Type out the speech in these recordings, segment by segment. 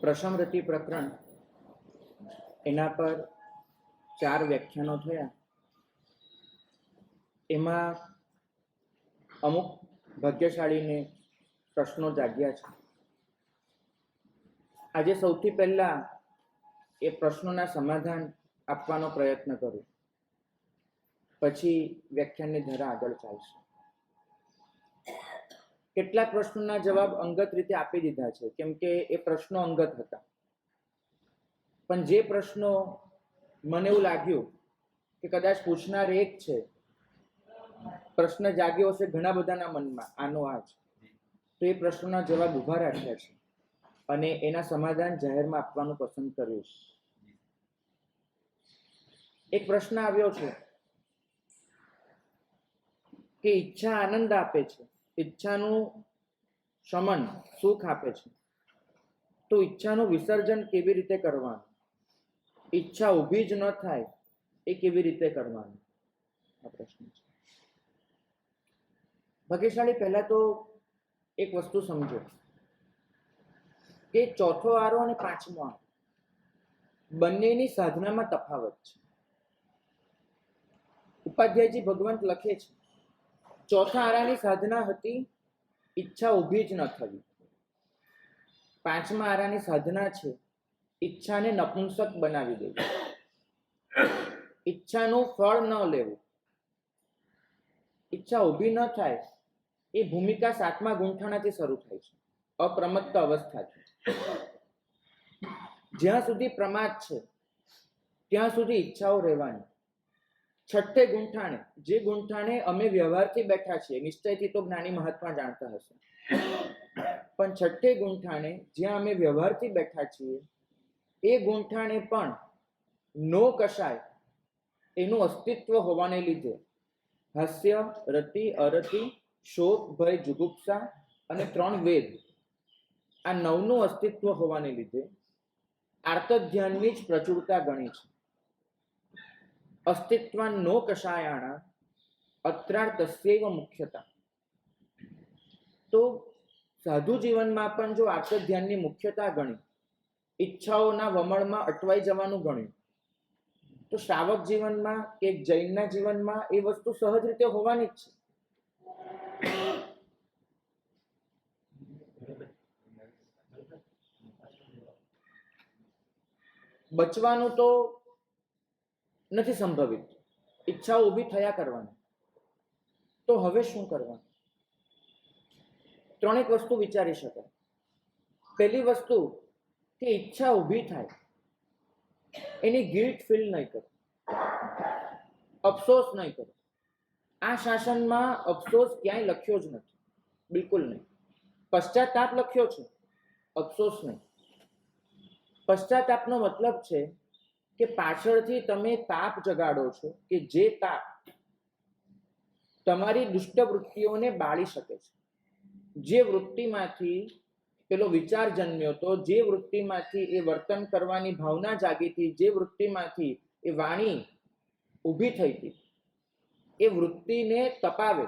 પ્રશમરતિ પ્રકરણ એના પર 4 વ્યાખ્યાનો થયા. એમાં અમુક ભાગ્યશાળીને પ્રશ્નો જાગ્યા છે. આજે સૌથી પહેલા એ પ્રશ્નોના સમાધાન આપવાનો પ્રયત્ન કરું, પછી વ્યાખ્યાનની ધારા આગળ ચાલશે. કેટલાક પ્રશ્નોના જવાબ અંગત રીતે આપી દીધા છે, કેમ કે એ પ્રશ્નો અંગત હતા. પણ જે પ્રશ્નો મને એવું લાગ્યું કે કદાચ પૂછનાર એક છે, પ્રશ્ન જાગ્યો હશે ઘણા બધાના મનમાં, આનો આ જ, તો એ પ્રશ્નોના જવાબ ઊભા રાખ્યા છે અને એના સમાધાન જાહેરમાં આપવાનું પસંદ કર્યું છે. એક પ્રશ્ન આવ્યો છે કે ઈચ્છા આનંદ આપે છે, ઈચ્છાનું શમન સુખ આપે છે, તો ઈચ્છાનું વિસર્જન કેવી રીતે કરવાનું? ઈચ્છા ઊભી જ ન થાય એ કેવી રીતે કરવાનું? આ પ્રશ્ન છે. ભાગ્યશાળી, પહેલા તો એક વસ્તુ સમજો કે ચોથો આરો અને પાંચમો આરો બંનેની સાધનામાં તફાવત છે. ઉપાધ્યાયજી ભગવંત લખે છે, ચોથા આરાની સાધના હતી ઈચ્છા ઊભી જ ન થવી. પાંચમા આરાની સાધના છે ઈચ્છાને નપુંસક બનાવી દેવી, ઈચ્છાનું ફળ ન લેવું. ઈચ્છા ઊભી ન થાય એ ભૂમિકા 7મા ગુંઠાણાથી શરૂ થાય છે, અપ્રમત્ત અવસ્થાથી. જ્યાં સુધી પ્રમાદ છે ત્યાં સુધી ઈચ્છાઓ રહેવાની. 6ઠે ગુંઠાણે, જે ગુંઠાણે અમે વ્યવહારથી બેઠા છીએ, નિશ્ચયથી તો જ્ઞાની મહાત્મા જાણતા હશે, પણ 6ઠે ગુંઠાણે જ્યાં અમે વ્યવહારથી બેઠા છીએ એ ગુંઠાણે પણ નો કશાય એનું અસ્તિત્વ હોવાને લીધે હાસ્ય, રતિ, અરતિ, શોક, ભય, જુગુપ્સા અને 3 વેદ, આ 9નું અસ્તિત્વ હોવાને લીધે આર્ત ધ્યાનની જ પ્રચુરતા ગણી છે. અસ્તિત્વાન નો કષાયાણા અત્રાર્તસ્યૈવ મુખ્યતા. તો સાધુ જીવનમાં પણ જો આર્ત ધ્યાનની મુખ્યતા ગણી, ઈચ્છાઓના વમળમાં અટવાઈ જવાનું ગણ્યું, તો શ્રાવક જીવનમાં કે જૈનના જીવનમાં એ વસ્તુ સહજ રીતે હોવાની જ છે. બચવાનું તો નથી સંભવિત, ઈચ્છાઓ ઊભી થયા કરવાની. તો હવે શું કરવાનું? 3 વસ્તુ વિચારી શકાય. પહેલી વસ્તુ કે ઈચ્છા ઊભી થાય એની ગિલ્ટ ફીલ નહીં કરો, અફસોસ નહીં કરો. આ શાસનમાં અફસોસ ક્યાંય લખ્યો જ નથી, બિલકુલ નહીં. પશ્ચાતાપ લખ્યો છે, અફસોસ નહીં. પશ્ચાતાપનો મતલબ છે કે પાછળથી તમે તાપ જગાડો છો કે જે તાપ તમારી દુષ્ટ વૃત્તિઓને બાળી શકે છે. જે વૃત્તિમાંથી પેલો વિચાર જન્મ્યો હતો, જે વૃત્તિમાંથી એ વર્તન કરવાની ભાવના જાગી હતી, જે વૃત્તિમાંથી એ વાણી ઊભી થઈ હતી, એ વૃત્તિને તપાવે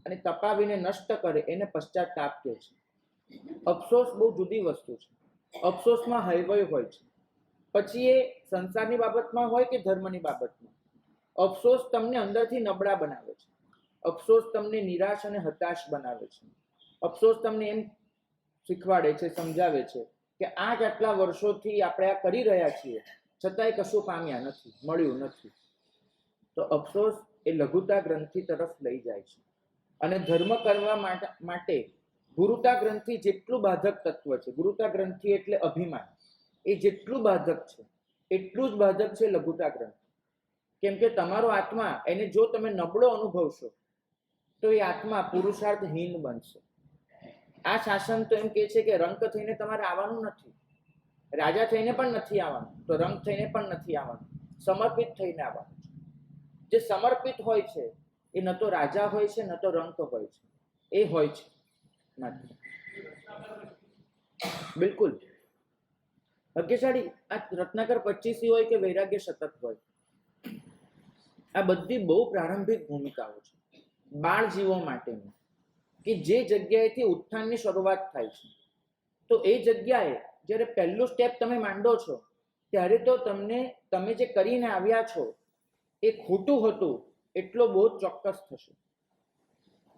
અને તપાવીને નષ્ટ કરે, એને પશ્ચાતાપ કહે છે. અફસોસ બહુ જુદી વસ્તુ છે. અફસોસમાં હૈવય હોય છે, પછી એ સંસારની બાબતમાં હોય કે ધર્મની બાબતમાં. અફસોસ તમને અંદરથી નબળા બનાવે છે, અફસોસ તમને નિરાશ અને હતાશ બનાવે છે. અફસોસ તમને એમ શીખવાડે છે, સમજાવે છે કે આટલા વર્ષોથી આપણે આ કરી રહ્યા છીએ છતાંય કશું પામ્યા નથી, મળ્યું નથી. તો અફસોસ એ લઘુતા ગ્રંથિ તરફ લઈ જાય છે. અને ધર્મ કરવા માટે ગુરુતા ગ્રંથિ જેટલું બાધક તત્વ છે, ગુરુતા ગ્રંથિ એટલે અભિમાન, એ જેટલું બાધક છે એટલું જ બાધક છે લઘુતા ગ્રંથિ. કેમ કે તમારો આત્મા, એને જો તમે નબળો અનુભવશો તો એ આત્મા પુરુષાર્થહીન બનશે. આ શાસન તો એમ કહે છે કે રંક થઈને તમારે આવવાનું નથી, રાજા થઈને પણ નથી આવવાનું, તો રંક થઈને પણ નથી આવવાનું, સમર્પિત થઈને આવવાનું છે. જે સમર્પિત હોય છે એ ન તો રાજા હોય છે, ન તો રંક હોય છે, એ હોય છે નથી. બિલકુલ ભાગ્યશાળી. આ રત્નાકર 25 હોય કે વૈરાગ્ય શતક હોય, આ બધી બહુ પ્રારંભિક ભૂમિકાઓ છે બાળ જીવો માટેની, કે જે જગ્યાએથી ઉત્થાનની શરૂઆત થાય છે. તો એ જગ્યાએ જ્યારે પહેલું સ્ટેપ તમે માંડો છો ત્યારે તો તમે જે કરીને આવ્યા છો એ ખોટું હતું એટલો બોધ ચોક્કસ થશે.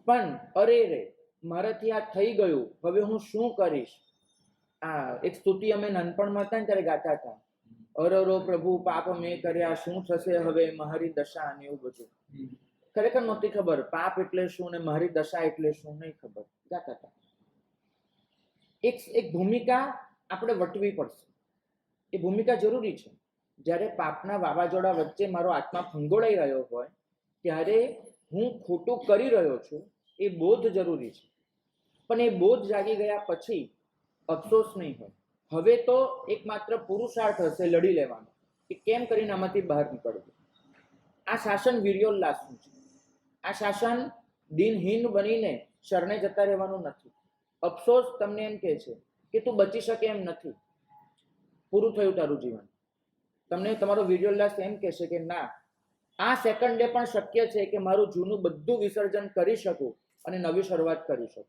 પણ અરે રે, મારાથી આ થઈ ગયું, હવે હું શું કરીશ? એક સ્તુતિ અમે નાનપણમાં હતા ને ત્યારે ગાતા હતા, અરરો પ્રભુ પાપ મેં કર્યા, શું થશે હવે મારી દશા, ને એવું બધું. ખરેખર નહોતી ખબર પાપ એટલે શું ને મારી દશા એટલે શું, નહીં ખબર, ગાતા હતા. એક ભૂમિકા આપણે વટવી પડશે. એ ભૂમિકા જરૂરી છે. જ્યારે પાપના વાવાઝોડા વચ્ચે મારો આત્મા ફંગોળાઈ રહ્યો હોય ત્યારે હું ખોટું કરી રહ્યો છું એ બોધ જરૂરી છે. પણ એ બોધ જાગી ગયા પછી અફસોસ નહીં હોય. હવે તો એકમાત્ર પુરુષાર્થ હશે લડી લેવાનો કે કેમ કરીને આમાંથી બહાર નીકળવું. આ શાસન વીર્યોલ્લાસનું છે. આ શાસન દિનહીન બનીને શરણે જતા રહેવાનું નથી. અફસોસ તમને એમ કહે છે કે તું બચી શકે એમ નથી, પૂરું થયું તારું જીવન. તમને તમારો વીર્યોલ્લાસ એમ કહેશે કે ના, આ સેકન્ડે પણ શક્ય છે કે મારું જૂનું બધું વિસર્જન કરી શકું અને નવી શરૂઆત કરી શકું.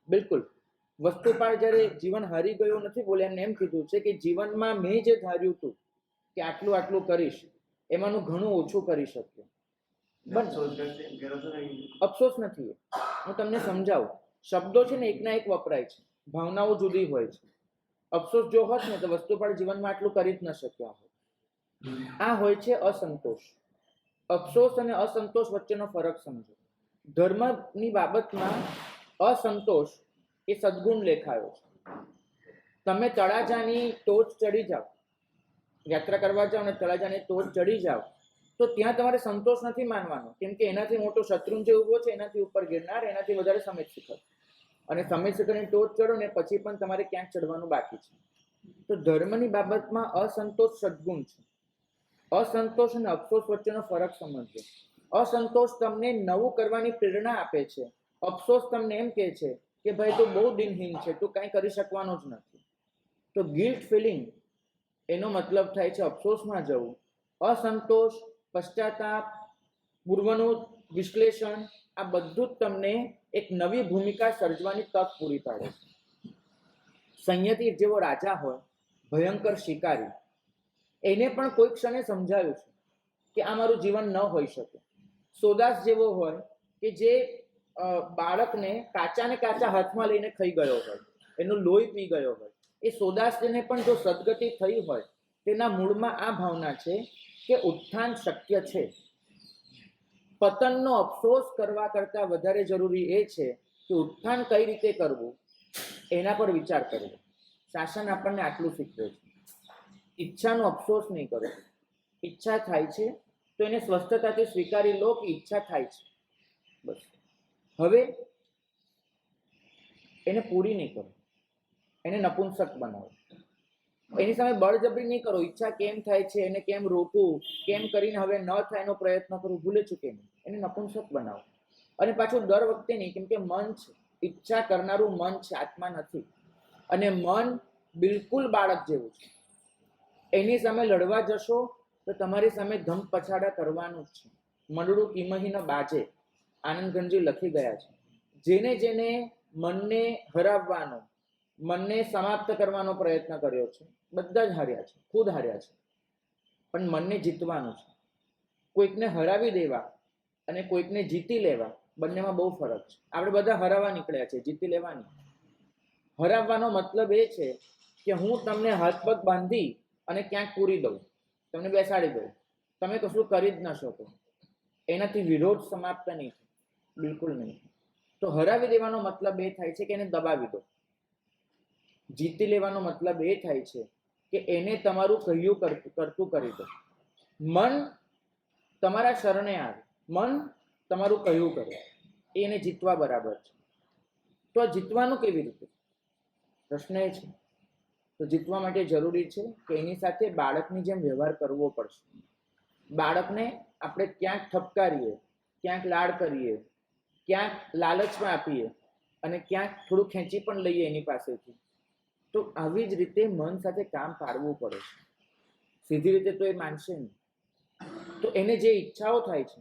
બિલકુલ, વસ્તુપાળ જ્યારે જીવન હારી ગયું નથી બોલે, એમને એમ કીધું છે કે જીવનમાં મેં જે ધાર્યું હતું કે આટલું આટલું કરીશ એમાંનું ઘણું ઓછું કરી શક્યો. અફસોસ નથી. હું તમને સમજાવું, શબ્દો છે ને એકના એક વપરાય છે, ભાવનાઓ જુદી હોય છે. અફસોસ જો હોત ને તો વસ્તુપાળ જીવનમાં આટલું કરી જ ન શક્યા હોત. આ હોય છે અસંતોષ. અફસોસ અને અસંતોષ વચ્ચેનો ફરક સમજો. ધર્મની બાબતમાં અસંતોષ એ સદગુણ લેખાયો છે. તમે તળાજાની ટોચ ચડી જાઓ, યાત્રા કરવા જાઓ અને તળાજાની ટોચ ચડી જાઓ તો ત્યાં તમારે સંતોષ નથી માનવાનો, કેમ કે એનાથી મોટો શત્રુંજય જે ઉભો છે, એનાથી ઉપર ગિરનાર, એનાથી વધારે સમિત શિખર, અને સમિત શિખરની ટોચ ચડો ને પછી પણ તમારે ક્યાંક ચડવાનું બાકી છે. તો ધર્મની બાબતમાં અસંતોષ સદગુણ છે. અસંતોષ અને અફસોસ વચ્ચેનો ફરક સમજજો. અસંતોષ તમને નવું કરવાની પ્રેરણા આપે છે. અફસોસ તમને એમ કહે છે કે ભાઈ તું બહુ દિનહીન છે, તું કંઈ કરી શકવાનો જ નથી. તો ગિલ્ટ ફિલિંગ એનો મતલબ થાય છે અફસોસમાં જવું. અસંતોષ, પશ્ચાતાપ, પૂર્વનું વિશ્લેષણ, આ બધું જ તમને એક નવી ભૂમિકા સર્જવાની તક પૂરી પાડે છે. સંયતિ જેવો રાજા હોય, ભયંકર શિકારી, એને પણ કોઈ ક્ષણે સમજાયું છે કે આ મારું જીવન ન હોઈ શકે. સોદાસ જેવો હોય કે જે બાળકને કાચા હાથમાં લઈને ખાઈ ગયો હોય, એનું લોહી પી ગયો હોય, એ સોદાસને પણ જો સદગતિ થઈ હોય, તેના મૂળમાં આ ભાવના છે કે ઉત્થાન શક્ય છે. પતનનો અફસોસ કરવા કરતાં વધારે જરૂરી એ છે કે ઉત્થાન કઈ રીતે કરવું એના પર વિચાર કરવો. શાસન આપણને આટલું શીખવે છે. ઈચ્છાનો અફસોસ નહીં કરો. ઈચ્છા થાય છે તો એને સ્વસ્થતાથી સ્વીકારી લો કે ઈચ્છા થાય છે, બસ. હવે એને પૂરી નહીં કરો, એને નપુંસક બનાવો. એની સામે બળજબરી નહીં કરો. ઈચ્છા કેમ થાય છે, એને કેમ રોકવું, કેમ કરીને હવે ન થાય એનો પ્રયત્ન કરવું, ભૂલે ચૂકે નહીં. એને નપુંસક બનાવો. અને પાછું દર વખતે નહીં, કેમ કે મન છે, ઈચ્છા કરનારું મન છે, આત્મા નથી. અને મન બિલકુલ બાળક જેવું છે. એની સામે લડવા જશો તો તમારી સામે ધમ પછાડા કરવાનું જ છે. મંડળું કિમહીન બાજે, આનંદગંજી લખી ગયા છે. જેને જેને મનને હરાવવાનો, મનને સમાપ્ત કરવાનો પ્રયત્ન કર્યો છે, બધા જ હાર્યા છે, ખુદ હાર્યા છે. પણ મનને જીતવાનું છે. કોઈકને હરાવી દેવા અને કોઈકને જીતી લેવા, બંનેમાં બહુ ફરક છે. આપણે બધા હરાવવા નીકળ્યા છે, જીતી લેવાની. હરાવવાનો મતલબ એ છે કે હું તમને હાથ પગ બાંધી અને ક્યાંક પૂરી દઉં, તમને બેસાડી દઉં, તમે કશું કરી જ ન શકો. એનાથી વિરોધ સમાપ્ત નહીં થાય, બિલકુલ નહીં. તો હરાવી દેવાનો મતલબ એ થાય છે કે એને દબાવી દો. જીતી લેવાનો મતલબ એ થાય છે કે એને તમારું કહ્યું કરતું કરી દો. મન તમારા શરણે આવે, મન તમારું કહ્યું કરે, એને જીતવા બરાબર છે. તો આ જીતવાનું કેવી રીતે? પ્રશ્ન એ છે. તો જીતવા માટે જરૂરી છે કે એની સાથે બાળકની જેમ વ્યવહાર કરવો પડશે. બાળકને આપણે ક્યાંક ઠપકારીએ, ક્યાંક લાડ કરીએ, ક્યાંક લાલચમાં આપીએ અને ક્યાંક થોડું ખેંચી પણ લઈએ એની પાસેથી. તો આવી જ રીતે મન સાથે કામ પાડવું પડે છે. સીધી રીતે તો એ માનશે નહીં. તો એને જે ઈચ્છાઓ થાય છે,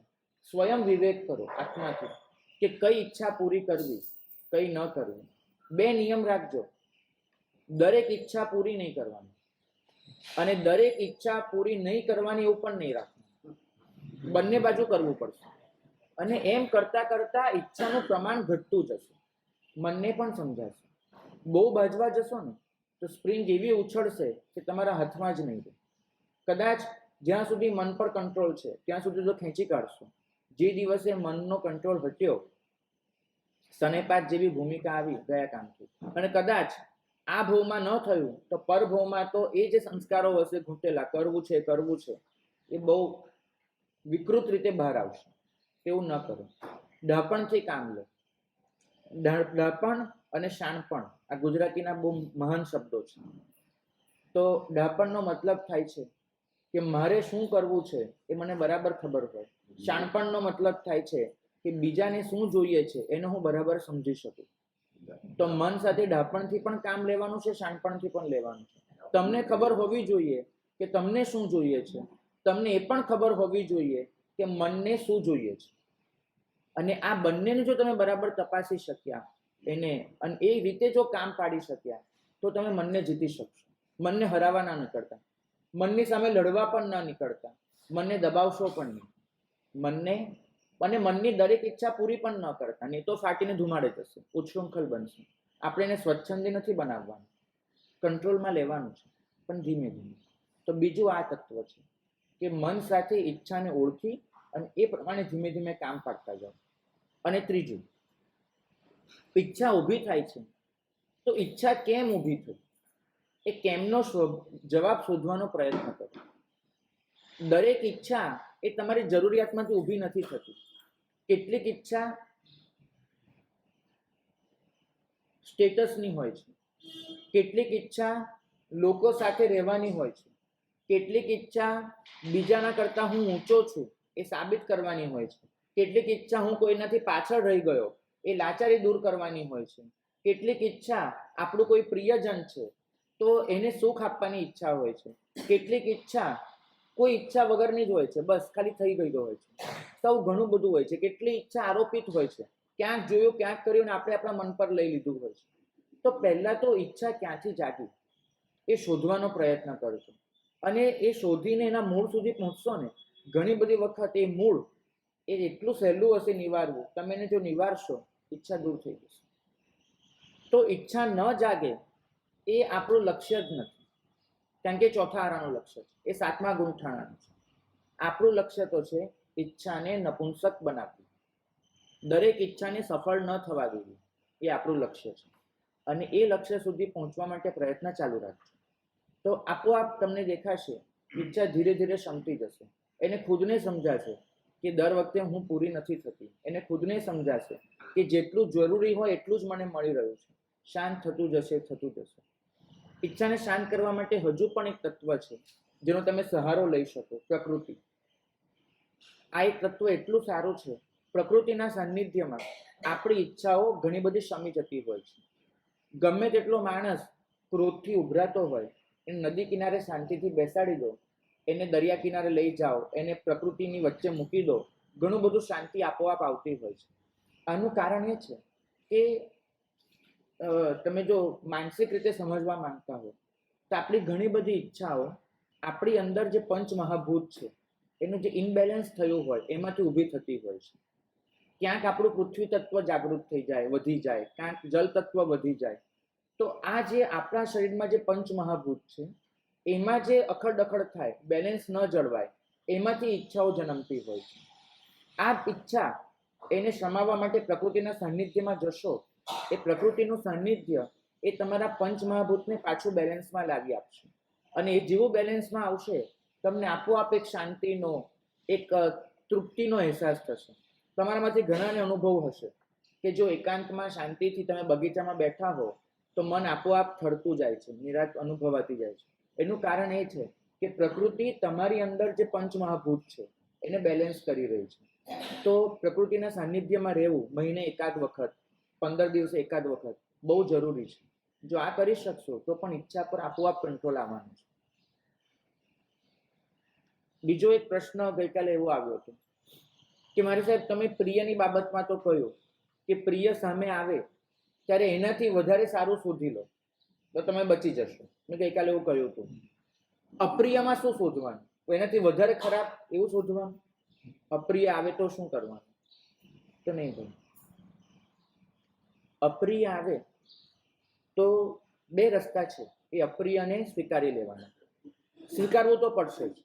સ્વયં વિવેક કરો આત્માથી કે કઈ ઈચ્છા પૂરી કરવી, કંઈ ન કરવું. 2 નિયમ રાખજો. દરેક ઈચ્છા પૂરી નહીં કરવાની અને દરેક ઈચ્છા પૂરી નહીં કરવાની એવું પણ નહીં રાખવું. બંને બાજુ કરવું પડશે. અને એમ કરતા કરતા ઈચ્છાનું પ્રમાણ ઘટતું જશે. મનને પણ સમજાશે. બહુ બાજવા જશો ને તો સ્પ્રિંગ એવી ઉછળશે કે તમારા હાથમાં જ નહીં રહે. કદાચ જ્યાં સુધી મન પર કંટ્રોલ છે ત્યાં સુધી તો ખેંચી કાઢશો. જે દિવસે મનનો કંટ્રોલ હટ્યો, સનેપાત જેવી ભૂમિકા આવી ગયા કામથી, અને કદાચ આ ભવમાં ન થયું તો પરભવમાં તો એ જે સંસ્કારો હશે ઘૂંટેલા, કરવું છે એ બહુ વિકૃત રીતે બહાર આવશે. એવું ન કરો. ડહાપણથી કામ લો. ડહાપણ અને શાણપણ આ ગુજરાતીના બહુ મહાન શબ્દો છે. તો ડહાપણનો મતલબ થાય છે કે મારે શું કરવું છે એ મને બરાબર ખબર હોય. શાણપણનો મતલબ થાય છે કે બીજાને શું જોઈએ છે એને હું બરાબર સમજી શકું. તો મન સાથે ડહાપણથી પણ કામ લેવાનું છે, શાણપણથી પણ લેવાનું છે. તમને ખબર હોવી જોઈએ કે તમને શું જોઈએ છે. તમને એ પણ ખબર હોવી જોઈએ કે મનને શું જોઈએ છે. અને આ બંનેને જો તમે બરાબર તપાસી શક્યા એને અને એ રીતે જો કામ પાડી શક્યા તો તમે મનને જીતી શકશો. મનને હરાવવા ના નીકળતા, મનની સામે લડવા પણ ના નીકળતા, મનને દબાવશો પણ નહીં. મનની દરેક ઈચ્છા પૂરી પણ ન કરતા, નહીં તો ફાટીને ધુમાડે જશે, ઉચ્છૃંખલ બનશે. આપણે એને સ્વચ્છંદી નથી બનાવવાનું, કંટ્રોલમાં લેવાનું છે, પણ ધીમે ધીમે. તો બીજું આ તત્વ છે કે મન સાથે ઈચ્છાને ઓળખી અને એ પ્રમાણે ધીમે ધીમે કામ પાડતા જાઓ. અને ત્રીજું, ઈચ્છા ઊભી થાય છે તો ઈચ્છા કેમ ઊભી થઈ એ કેમનો જવાબ શોધવાનો પ્રયત્ન કરો. દરેક ઈચ્છા એ તમારી જરૂરિયાતમાંથી ઊભી નથી થતી. કેટલીક ઈચ્છા સ્ટેટસની હોય છે, કેટલીક ઈચ્છા લોકો સાથે રહેવાની હોય છે, કેટલીક ઈચ્છા બીજાના કરતા હું ઊંચો છું એ સાબિત કરવાની હોય છે, કેટલીક ઈચ્છા હું કોઈનાથી પાછળ રહી ગયો એ લાચારી દૂર કરવાની હોય છે, કેટલીક ઈચ્છા આપણું કોઈ પ્રિયજન છે તો એને સુખ આપવાની ઈચ્છા હોય છે, કેટલીક ઈચ્છા કોઈ ઈચ્છા વગરની જ હોય છે, બસ ખાલી થઈ ગઈ હોય છે. સૌ ઘણું બધું હોય છે. કેટલી ઈચ્છા આરોપિત હોય છે, ક્યાંક જોયું ક્યાંક કર્યું ને આપણે આપણા મન પર લઈ લીધું હોય છે. તો પહેલા તો ઈચ્છા ક્યાંથી જાગી એ શોધવાનો પ્રયત્ન કરજો. અને એ શોધીને એના મૂળ સુધી પહોંચશો ને, ઘણી બધી વખત એ મૂળ એ એટલું સહેલું હશે નિવારવું. તમે એને જો નિવારશો, ઈચ્છા દૂર થઈ જશે. તો ઈચ્છા ન જાગે એ આપણું લક્ષ્ય જ નથી, કારણ કે ચોથા આરાનું લક્ષ્ય છે, એ 7મા ગુંઠાણાનું છે. આપણું લક્ષ્ય તો છે ઈચ્છાને નપુંસક બનાવવી, દરેક ઈચ્છાને સફળ ન થવા દેવી, એ આપણું લક્ષ્ય છે. અને એ લક્ષ્ય સુધી પહોંચવા માટે પ્રયત્ન ચાલુ રાખજો. તો આપોઆપ તમને દેખાશે ઈચ્છા ધીરે ધીરે શમતી જશે. એને ખુદને સમજાશે કે દર વખતે હું પૂરી નથી થતી. એને ખુદને સમજાશે કે જેટલું જરૂરી હોય એટલું જ મને મળી રહ્યું છે. શાંત થતું જશે. ઈચ્છાને શાંત કરવા માટે હજુ પણ એક તત્વ છે જેનો તમે સહારો લઈ શકો, પ્રકૃતિ. આ એક તત્વ એટલું સારું છે. પ્રકૃતિના સાનિધ્યમાં આપણી ઈચ્છાઓ ઘણી બધી શમી જતી હોય છે. ગમે તેટલો માણસ ક્રોધથી ઉભરાતો હોય એને નદી કિનારે શાંતિથી બેસાડી દો, એને દરિયા કિનારે લઈ જાઓ, એને પ્રકૃતિની વચ્ચે મૂકી દો, ઘણું બધું શાંતિ આપોઆપ આવતી હોય છે. આનું કારણ એ છે કે તમે જો માનસિક રીતે સમજવા માંગતા હો તો આપણી ઘણી બધી ઈચ્છાઓ આપણી અંદર જે પંચ મહાભૂત છે એનું જે ઇનબેલેન્સ થયું હોય એમાંથી ઊભી થતી હોય છે. ક્યાંક આપણું પૃથ્વી તત્વ જાગૃત થઈ જાય, વધી જાય, ક્યાંક જલ તત્વ વધી જાય. તો આ જે આપણા શરીરમાં જે પંચ મહાભૂત છે એમાં જે અખડ થાય, બેલેન્સ ન જળવાય, એમાંથી ઈચ્છાઓ જન્મતી હોય છે. આ ઈચ્છા એને સમાવવા માટે પ્રકૃતિના સાનિધ્યમાં જશો, એ પ્રકૃતિનું સાનિધ્ય એ તમારા પંચ મહાભૂતને પાછું બેલેન્સમાં લાવી આપશે. અને એ જેવું બેલેન્સમાં આવશે તમને આપોઆપ એક શાંતિનો, એક તૃપ્તિનો અહેસાસ થશે. તમારામાંથી ઘણાને અનુભવ હશે કે જો એકાંતમાં શાંતિથી તમે બગીચામાં બેઠા હો તો મન આપોઆપ થરતું જાય છે, નિરાશ અનુભવાતી જાય છે. એનું કારણ એ છે કે પ્રકૃતિ તમારી અંદર જે પંચમહાભૂત છે એને બેલેન્સ કરી રહી છે. તો પ્રકૃતિના સાનિધ્યમાં રહેવું મહિને એકાદ વખત, 15 દિવસે એકાદ વખત બહુ જરૂરી છે. જો આ કરી શકશો તો પણ ઈચ્છા પર આપોઆપ કંટ્રોલ આવવાનો છે. બીજો એક પ્રશ્ન ગઈકાલે એવો આવ્યો હતો કે મારે સાહેબ તમે પ્રિયની બાબતમાં તો કહ્યું કે પ્રિય સામે આવે ત્યારે એનાથી વધારે સારું શોધી લો તો તમે બચી જશો. મેં ગઈકાલે એવું કહ્યું હતું. અપ્રિયમાં શું શોધવાનું? એનાથી વધારે ખરાબ એવું શોધવાનું. અપ્રિય આવે તો શું કરવાનું? તો નહીં ભાઈ, અપ્રિય આવે તો બે રસ્તા છે. એ અપ્રિયને સ્વીકારી લેવાના. સ્વીકારવું તો પડશે જ,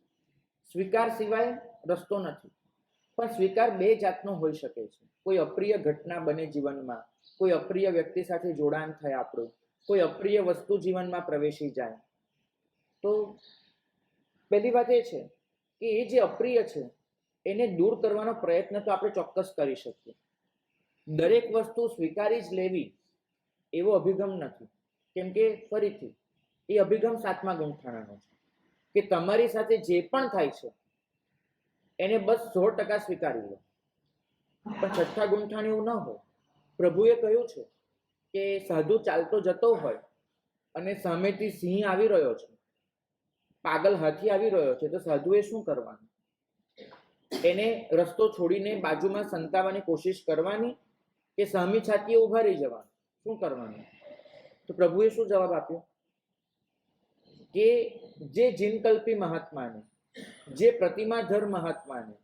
સ્વીકાર સિવાય રસ્તો નથી. પણ સ્વીકાર બે જાતનો હોઈ શકે છે. કોઈ અપ્રિય ઘટના બને જીવનમાં, કોઈ અપ્રિય વ્યક્તિ સાથે જોડાણ થાય આપણું, કોઈ અપ્રિય વસ્તુ જીવનમાં પ્રવેશી જાય. તો પહેલી વાત એ છે કે એ જે અપ્રિય છે એને દૂર કરવાનો પ્રયત્ન તો આપણે ચોક્કસ કરી શકીએ. દરેક વસ્તુ સ્વીકારી જ લેવી એવો અભિગમ નથી. કેમ કે ફરીથી એ અભિગમ 7મા ગુંઠાણાનો છે કે તમારી સાથે જે પણ થાય છે એને બસ 100% સ્વીકારી લો. પણ 6ઠ્ઠા ગુંઠાણ એવું ન હોય. પ્રભુએ કહ્યું છે કે સાધુ ચાલતો જતો હોય અને સામેથી સિંહ આવી રહ્યો છે, પાગલ હાથી આવી રહ્યો છે, તો સાધુએ શું કરવાનું? એને રસ્તો છોડીને બાજુમાં સંતાવવાની કોશિશ કરવાની કે સામી છાતીએ ઉભા રહી જવાનું? શું કરવાનું? તો પ્રભુએ શું જવાબ આપ્યો કે જે જીનકલ્પી મહાત્માને, જે પ્રતિમાધર મહાત્માને,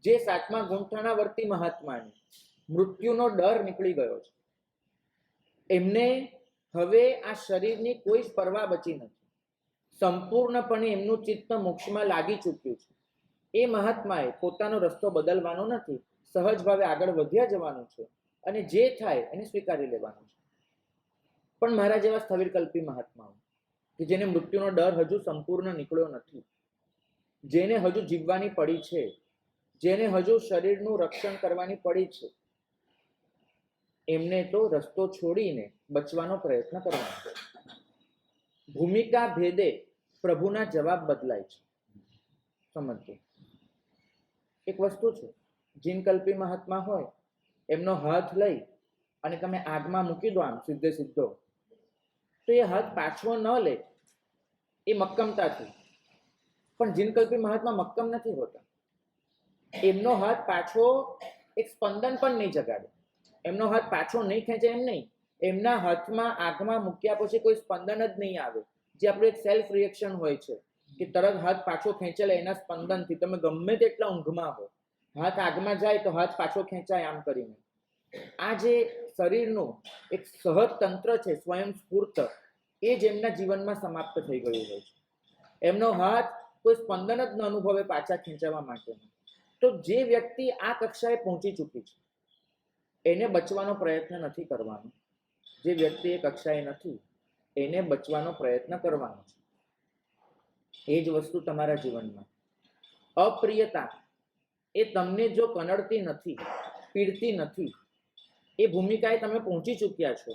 જે 7મા ગુંઠાણાવર્તી મહાત્માને મૃત્યુનો ડર નીકળી ગયો છે, એમને હવે આ શરીરની કોઈ જ પરવા બચી નથી. સંપૂર્ણપણે એમનું ચિત્ત મોક્ષમાં લાગી ચૂક્યું છે. એ મહાત્માએ પોતાનો રસ્તો બદલવાનો નથી, સહજ ભાવે આગળ વધ્યા જવાનું છે અને જે થાય એને સ્વીકારી લેવાનું છે. પણ મારા જેવા સ્થવિરકલ્પી મહાત્માઓ કે જેને મૃત્યુનો ડર હજુ સંપૂર્ણ નીકળ્યો નથી, જેને હજુ જીવવાની પડી છે, જેને હજુ શરીરનું રક્ષણ કરવાની પડી છે, એમને તો રસ્તો છોડીને બચવાનો પ્રયત્ન કરવાનો છે. ભૂમિકા ભેદે પ્રભુના જવાબ બદલાય છે. સમજો, એક વસ્તુ છે, જીનકલ્પી મહાત્મા હોય, એમનો હાથ લઈ અને તમે આગમાં મૂકી દો આમ સીધે સીધો, તો એ હાથ પાછો ન લે એ મક્કમતાથી. પણ જીનકલ્પી મહાત્મા મક્કમ નથી હોતા. એમનો હાથ પાછો એક સ્પંદન પણ નહીં જગાડે. એમનો હાથ પાછો નહીં ખેંચે એમ નહીં, એમના હાથમાં આગમાં મૂક્યા પછી કોઈ સ્પંદન જ નહીં આવે. જે આપણું એક સેલ્ફ રિએક્શન હોય છે કે તરત હાથ પાછો ખેંચેલા એના સ્પંદનથી તમે ગમે તેટલા ઊંઘમાં હો, હાથ આગમાં જાય તો હાથ પાછો ખેંચાય આમ કરીને. આ જે શરીરનું એક સહજ તંત્ર છે સ્વયં સ્ફૂર્ત, એ જ એમના જીવનમાં સમાપ્ત થઈ ગયું હોય છે. એમનો હાથ કોઈ સ્પંદન જ ન અનુભવે પાછા ખેંચાવા માટેનું. તો જે વ્યક્તિ આ કક્ષાએ પહોંચી ચૂકી છે એને બચવાનો પ્રયત્ન નથી કરવાનો. જે વ્યક્તિ એ કક્ષાએ નથી એને બચવાનો પ્રયત્ન કરવાનો છે. એ જ વસ્તુ તમારા જીવનમાં અપ્રિયતા એ તમને જો કનડતી નથી, પીડતી નથી, એ ભૂમિકાએ તમે પહોંચી ચૂક્યા છો,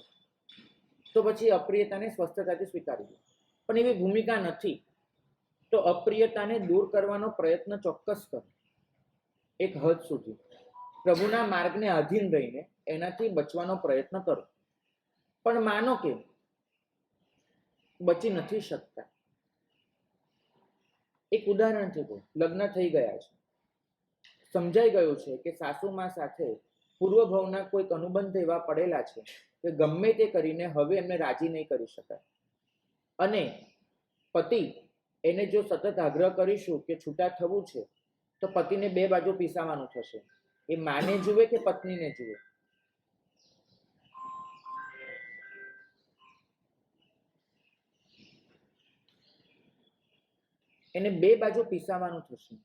તો પછી અપ્રિયતાને સ્વસ્થતાથી સ્વીકારી લો. પણ એવી ભૂમિકા નથી તો અપ્રિયતાને દૂર કરવાનો પ્રયત્ન ચોક્કસ કરો, એક હદ સુધી પ્રભુના માર્ગને આધીન રહીને એનાથી બચવાનો પ્રયત્ન કરો. પણ માનો કે બચી નથી શકતા. એક ઉદાહરણથી કહું, લગ્ન થઈ ગયા છે, સમજાઈ ગયું છે કે સાસુમા સાથે પૂર્વભવના કોઈક અનુબંધ એવા પડેલા છે કે ગમે તે કરીને હવે એમને રાજી નહીં કરી શકાય. અને પતિ એને જો સતત આગ્રહ કરીશું કે છૂટા થવું છે તો પતિને બે બાજુ પીસાવાનું થશે. એ માને જુએ કે પત્નીને જુએ. એને બે બાજુ પીસાવાનું થશે.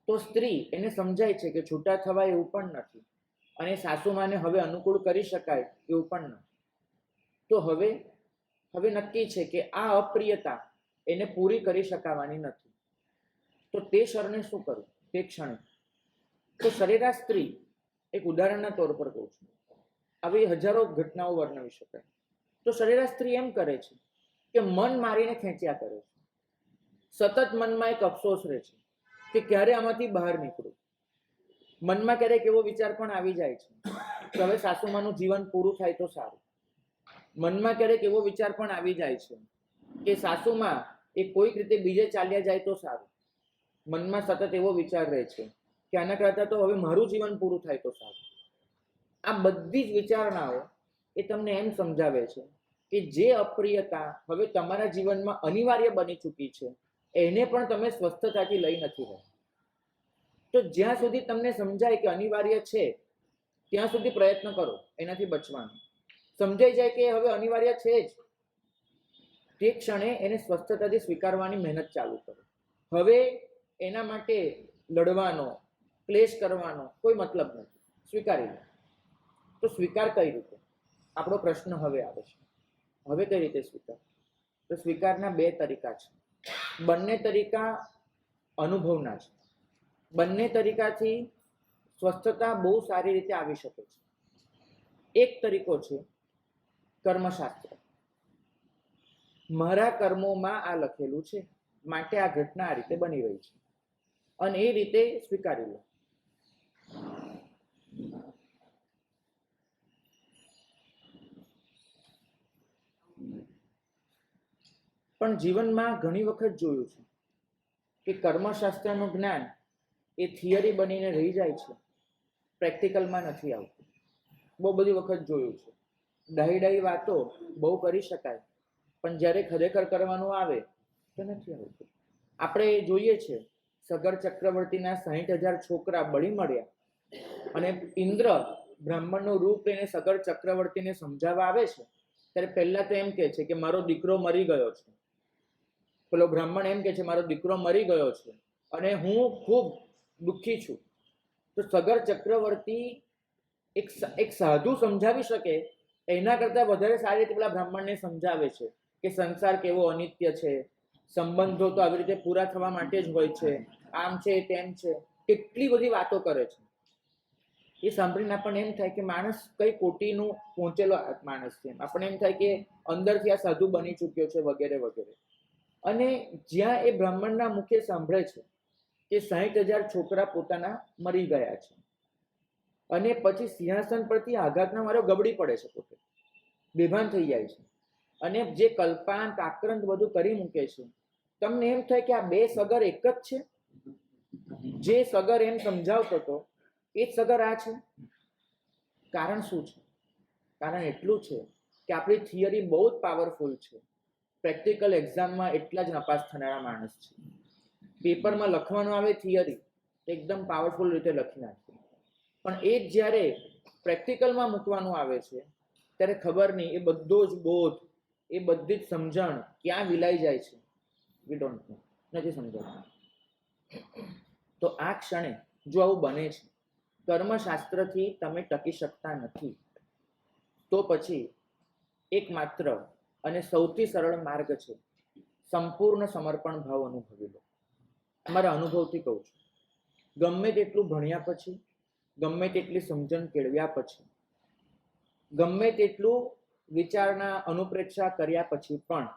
તો સ્ત્રી એને સમજાય છે કે છૂટા થવાય એવું પણ નથી અને સાસુમાને હવે અનુકૂળ કરી શકાય એવું પણ નથી. તો હવે નક્કી છે કે આ અપ્રિયતા એને પૂરી કરી શકાવાની નથી. તો તે ક્ષણે શું કરવું? તે ક્ષણે તો સરેરાશ સ્ત્રી, એક ઉદાહરણના તौर પર કહું છું, આવી હજારો ઘટનાઓ વર્ણવી શકાય. તો સરેરાશ સ્ત્રી એમ કરે છે કે મન મારીને ખેંચ્યા કરે છે. સતત મનમાં એક અફસોસ રહે છે કે ક્યારે આમાંથી બહાર નીકળું. મનમાં ક્યારેક એવો વિચાર પણ આવી જાય છે કે હવે સાસુમાનું જીવન પૂરું થાય તો સારું. મનમાં ક્યારેક એવો વિચાર પણ આવી જાય છે કે સાસુમાં એ કોઈક રીતે બીજે ચાલ્યા જાય તો સારું. મનમાં સતત એવો વિચાર રહે છે કે આના કરતા તો હવે મારું જીવન પૂરું થાય તો સારું. આ બધી જ વિચારણાઓ એ તમને એમ સમજાવે છે કે જે અપ્રિયતા હવે તમારા જીવનમાં અનિવાર્ય બની ચૂકી છે એને પણ તમે સ્વસ્થતાથી લઈ નથી રહ્યા. તો જ્યાં સુધી તમને સમજાય કે અનિવાર્ય છે ત્યાં સુધી પ્રયત્ન કરો એનાથી બચવાનો. સમજાઈ જાય કે હવે અનિવાર્ય છે જ, તે ક્ષણે એને સ્વસ્થતાથી સ્વીકારવાની મહેનત ચાલુ કરો. હવે એના માટે લડવાનો, ક્લેશ કરવાનો કોઈ મતલબ નથી, સ્વીકારી લો. તો સ્વીકાર કઈ રીતે? આપણો પ્રશ્ન હવે આવે છે. હવે કઈ રીતે સ્વીકાર? તો સ્વીકારના બે તરીકા છે. બંને તરીકા અનુભવના છે. બંને તરીકાથી સ્વસ્થતા બહુ સારી રીતે આવી શકે છે. એક તરીકો છે કર્મશાસ્ત્ર. મારા કર્મોમાં આ લખેલું છે માટે આ ઘટના આ રીતે બની રહી છે, અને એ રીતે સ્વીકારી લો. પણ જીવનમાં ઘણી વખત જોયું છે કે કર્મશાસ્ત્રનું જ્ઞાન એ થિયરી બનીને રહી જાય છે, પ્રેક્ટિકલમાં નથી આવતું. બહુ બધી વખત જોયું છે. ડાહી વાતો બહુ કરી શકાય, પણ જ્યારે ખરેખર કરવાનું આવે તો નથી આવતું. આપણે જોઈએ છે સગર ચક્રવર્તીના 60,000 છોકરા બળી મળ્યા, અને ઇન્દ્ર બ્રાહ્મણનું રૂપ લઈને સગર ચક્રવર્તીને સમજાવવા આવે છે ત્યારે પહેલા તો એમ કહે છે કે મારો દીકરો મરી ગયો છે. પેલો બ્રાહ્મણ એમ કે છે મારો દીકરો મરી ગયો છે અને હું ખૂબ દુઃખી છું. તો સગર ચક્રવર્તી એક સાધુ સમજાવી શકે એના કરતા વધારે સારી રીતે પેલા બ્રાહ્મણને સમજાવે છે કે સંસાર કેવો અનિત્ય છે, સંબંધો તો આવી રીતે પૂરા થવા માટે જ હોય છે, આમ છે તેમ છે, કેટલી બધી વાતો કરે છે. એ સાંભળીને આપણને એમ થાય કે માણસ કઈ કોટીનું પહોંચેલો માણસ છે. આપણને એમ થાય કે અંદરથી આ સાધુ બની ચૂક્યો છે વગેરે વગેરે. અને જ્યાં એ બ્રાહ્મણના મુખે સાંભળે છે કે 60,000 છોકરા પોતાના મરી ગયા છે, અને પછી સિંહાસન પરથી આઘાતના મારો ગબડી પડે છે, પોતે બેભાન થઈ જાય છે, અને જે કલ્પાંત આક્રંત બધું કરી મૂકે છે. તમને એમ થાય કે આ બે સગર એક જ છે? જે સગર એમ સમજાવતો હતો એ જ સગર આ છે? કારણ શું છે? કારણ એટલું છે કે આપણી થિયરી બહુ જ પાવરફુલ છે. પ્રેક્ટિકલ એક્ઝામમાં એટલા જ નપાસ થનારા માણસ છે. પેપરમાં લખવાનું આવે થિયરી એકદમ પાવરફુલ રીતે લખી નાખે, પણ એ જ જ્યારે પ્રેક્ટિકલમાં મૂકવાનું આવે છે ત્યારે ખબર નહીં એ બધો જ બોધ, એ બધી જ સમજણ ક્યાં વિલાઈ જાય છે. વી ડોન્ટ નો, નથી સમજાતું. તો આ ક્ષણે જો આવું બને છે, કર્મશાસ્ત્રથી તમે ટકી શકતા નથી, તો પછી એકમાત્ર અને સૌથી સરળ માર્ગ છે સંપૂર્ણ સમર્પણ ભાવ અનુભવી લો. મારા અનુભવથી કહું છું, ગમે તેટલું ભણ્યા પછી, ગમે તેટલી સમજણ કેળવ્યા પછી, ગમે તેટલું વિચારના અનુપ્રેક્ષા કર્યા પછી પણ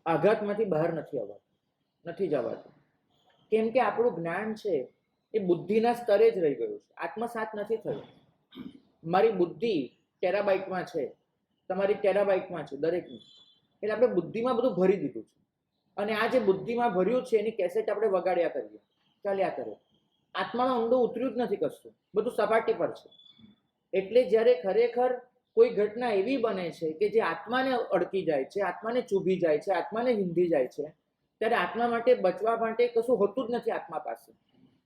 આઘાતમાંથી બહાર નથી જવાતું. કેમ કે આપણું જ્ઞાન છે એ બુદ્ધિના સ્તરે જ રહી ગયું છે, આત્મસાત નથી થયું. મારી બુદ્ધિ ટેરાબાઇટમાં છે, તમારી ટેરાબાઇટમાં છે, દરેકની. એટલે આપણે બુદ્ધિમાં બધું ભરી દીધું છે, અને આ જે બુદ્ધિમાં ભર્યું છે એની કેસેટ આપણે વગાડ્યા કરીએ, ચાલ્યા કરે. આત્મામાં ઊંડું ઉતર્યું જ નથી કશું, બધું સપાટી પર છે. એટલે જ્યારે ખરેખર કોઈ ઘટના એવી બને છે કે જે આત્માને અડકી જાય છે, આત્માને ચૂભી જાય છે, આત્માને હિંધી જાય છે, ત્યારે આત્મા માટે બચવા માટે કશું હોતું જ નથી આત્મા પાસે.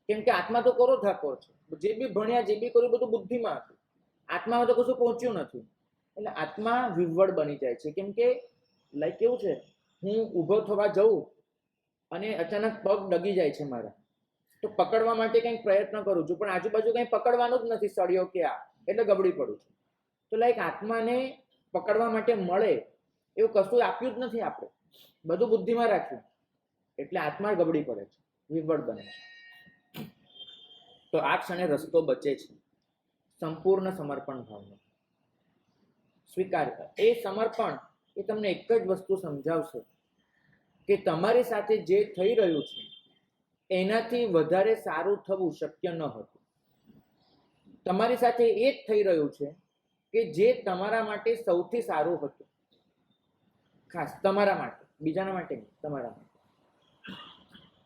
કેમ કે આત્મા તો કોરો ધાકોર છે. જે બી ભણ્યા, જે બી કર્યું બધું બુદ્ધિમાં હતું, આત્મામાં તો કશું પહોંચ્યું નથી. એટલે આત્મા વિહ્વળ બની જાય છે. કેમ કે લાઈક કેવું છે, હું ઊભો થવા જઉં અને અચાનક પગ ડગી જાય છે મારા, તો પકડવા માટે કંઈક પ્રયત્ન કરું છું, પણ આજુબાજુ કંઈ પકડવાનું જ નથી, સળિયો કે આ, એટલે ગબડી પડું છું. તો લાઈક આત્માને પકડવા માટે મળે એવું કશું આપ્યું જ નથી આપણે, બધું બુદ્ધિમાં રાખ્યું, એટલે આત્મા ગબડી પડે છે, વિહ્વળ બને છે. તો આ ક્ષણે રસ્તો બચે છે સંપૂર્ણ સમર્પણ ભાવનો. સ્વીકાર કર. એ સમર્પણ એ તમને એક જ વસ્તુ સમજાવશે કે તમારી સાથે જે થઈ રહ્યું છે એનાથી વધારે સારું થવું શક્ય ન હતું. તમારી સાથે એ જ થઈ રહ્યું છે કે જે તમારા માટે સૌથી સારું હતું, ખાસ તમારા માટે, બીજાના માટે નહીં, તમારા માટે.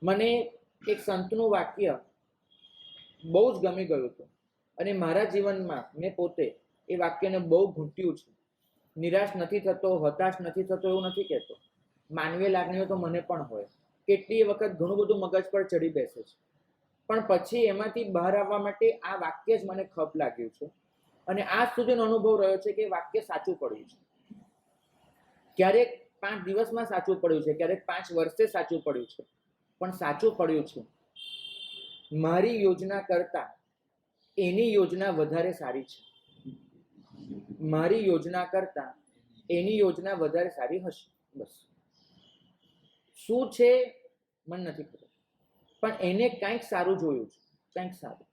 મને એક સંતનું વાક્ય બહુ જ ગમી ગયું હતું, અને મારા જીવનમાં મેં પોતે એ વાક્યને બહુ ઘૂંટ્યું છે. નિરાશ નથી થતો, હતાશ નથી થતો એવું નથી કહેતો. માનવીય લાગણીઓ તો મને પણ હોય. કેટલી વખત ઘણું બધું મગજ પર ચડી બેસે છે, પણ પછી એમાંથી બહાર આવવા માટે આ વાક્ય જ મને ખપ લાગ્યું છે. અને આજ સુધીનો અનુભવ રહ્યો છે કે એ વાક્ય સાચું પડ્યું છે. ક્યારેક 5 દિવસમાં સાચું પડ્યું છે, ક્યારેક 5 વર્ષે સાચું પડ્યું છે, પણ સાચું પડ્યું છે. મારી યોજના કરતા એની યોજના વધારે સારી છે. મારી યોજના કરતા એની યોજના વધારે સારી હશે. બસ શું છે મને નથી ખબર, પણ એને કંઈક સારું જોયું છે, કંઈક સારું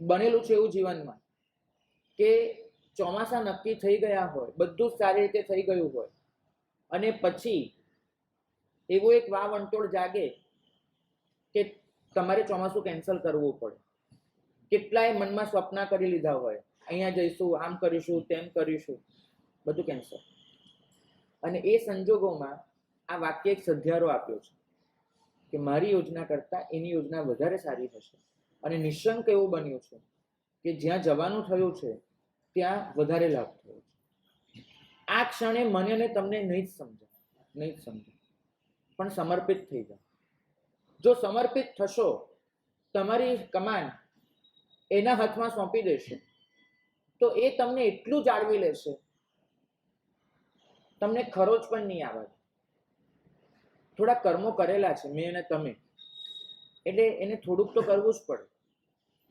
બનેલું છે એવું જીવનમાં કે ચોમાસા નક્કી થઈ ગયા હોય, બધું જ સારી રીતે થઈ ગયું હોય, અને પછી એવો એક વાવંટોળ જાગે કે તમારે ચોમાસું કેન્સલ કરવું પડે. કેટલાય મનમાં સ્વપ્ન કરી લીધા હોય, અહીંયા જઈશું, આમ કરીશું, તેમ કરીશું, બધું કેન્સલ. અને એ સંજોગોમાં આ વાક્ય એક સધિયારો આપ્યો છે કે મારી યોજના કરતા એની યોજના વધારે સારી હશે. અને નિશંક એવું બન્યું છે કે જ્યાં જવાનું થયું છે ત્યાં વધારે લાભ થયો છે. આ ક્ષણે મને અને તમને નહીં જ સમજાય, પણ સમર્પિત થઈ જાઓ. જો સમર્પિત થશો, તમારી કમાન એના હાથમાં સોંપી દેશો, તો એ તમને એટલું જાળવી લેશે, તમને ખરોચ પણ નહીં આવે. થોડા કર્મો કરેલા છે મેં અને તમે, એટલે એને થોડુંક તો કરવું જ પડે.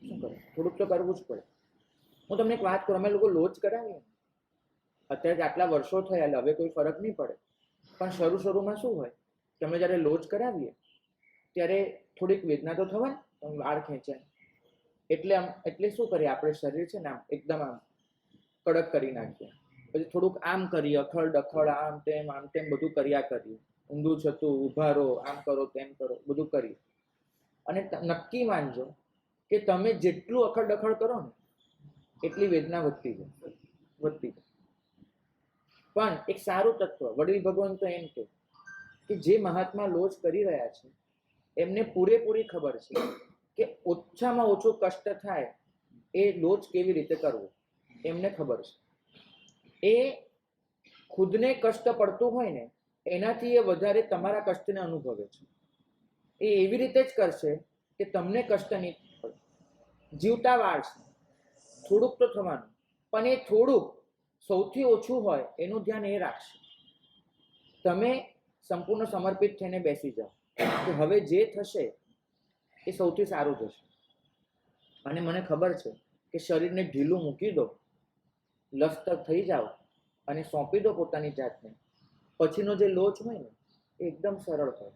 શું કરે? થોડુંક તો કરવું જ પડે. હું તમને એક વાત કરું, અમે લોકો લોજ કરાવીએ, અત્યારે આટલા વર્ષો થયા, હવે કોઈ ફરક નહીં પડે, પણ શરૂમાં શું હોય, તમે જ્યારે લોજ કરાવીએ ત્યારે થોડીક વેદના તો થવાય, વાળ ખેંચાય, એટલે શું કરીએ આપણે, શરીર છે ને આમ એકદમ આમ કડક કરી નાખીએ. પછી થોડુંક આમ કરીએ, અખડ ડખડ, આમ તેમ બધું કર્યા કરીએ, ઊંધું છતું, ઊભા રહો, આમ કરો, તેમ કરો, બધું કરીએ. અને નક્કી માનજો કે તમે જેટલું અખડ ડખડ કરો ને એટલી વેદના વધતી જાય. પણ એક સારું તત્વ વડીલ ભગવાન તો એમ કે જે મહાત્મા લોજ કરી રહ્યા છે એમને પૂરેપૂરી ખબર છે કે ઓછામાં ઓછું કષ્ટ થાય એ લોજ કેવી રીતે કરવો, એમને ખબર છે. એ ખુદને કષ્ટ પડતું હોય ને એનાથી એ વધારે તમારા કષ્ટને અનુભવે છે. એ એવી રીતે જ કરશે કે તમને કષ્ટ નહીં પડે. જીવતા વાળ છે, થોડુંક તો થવાનું, પણ એ થોડુંક સૌથી ઓછું હોય એનું ધ્યાન એ રાખશે. તમે સંપૂર્ણ સમર્પિત થઈને બેસી જાઓ કે હવે જે થશે એ સૌથી સારું થશે. અને મને ખબર છે કે શરીરને ઢીલું મૂકી દો, લચક થઈ જાઓ અને સોંપી દો પોતાની જાતને, પછીનો જે લોચ હોય ને એ એકદમ સરળ હોય,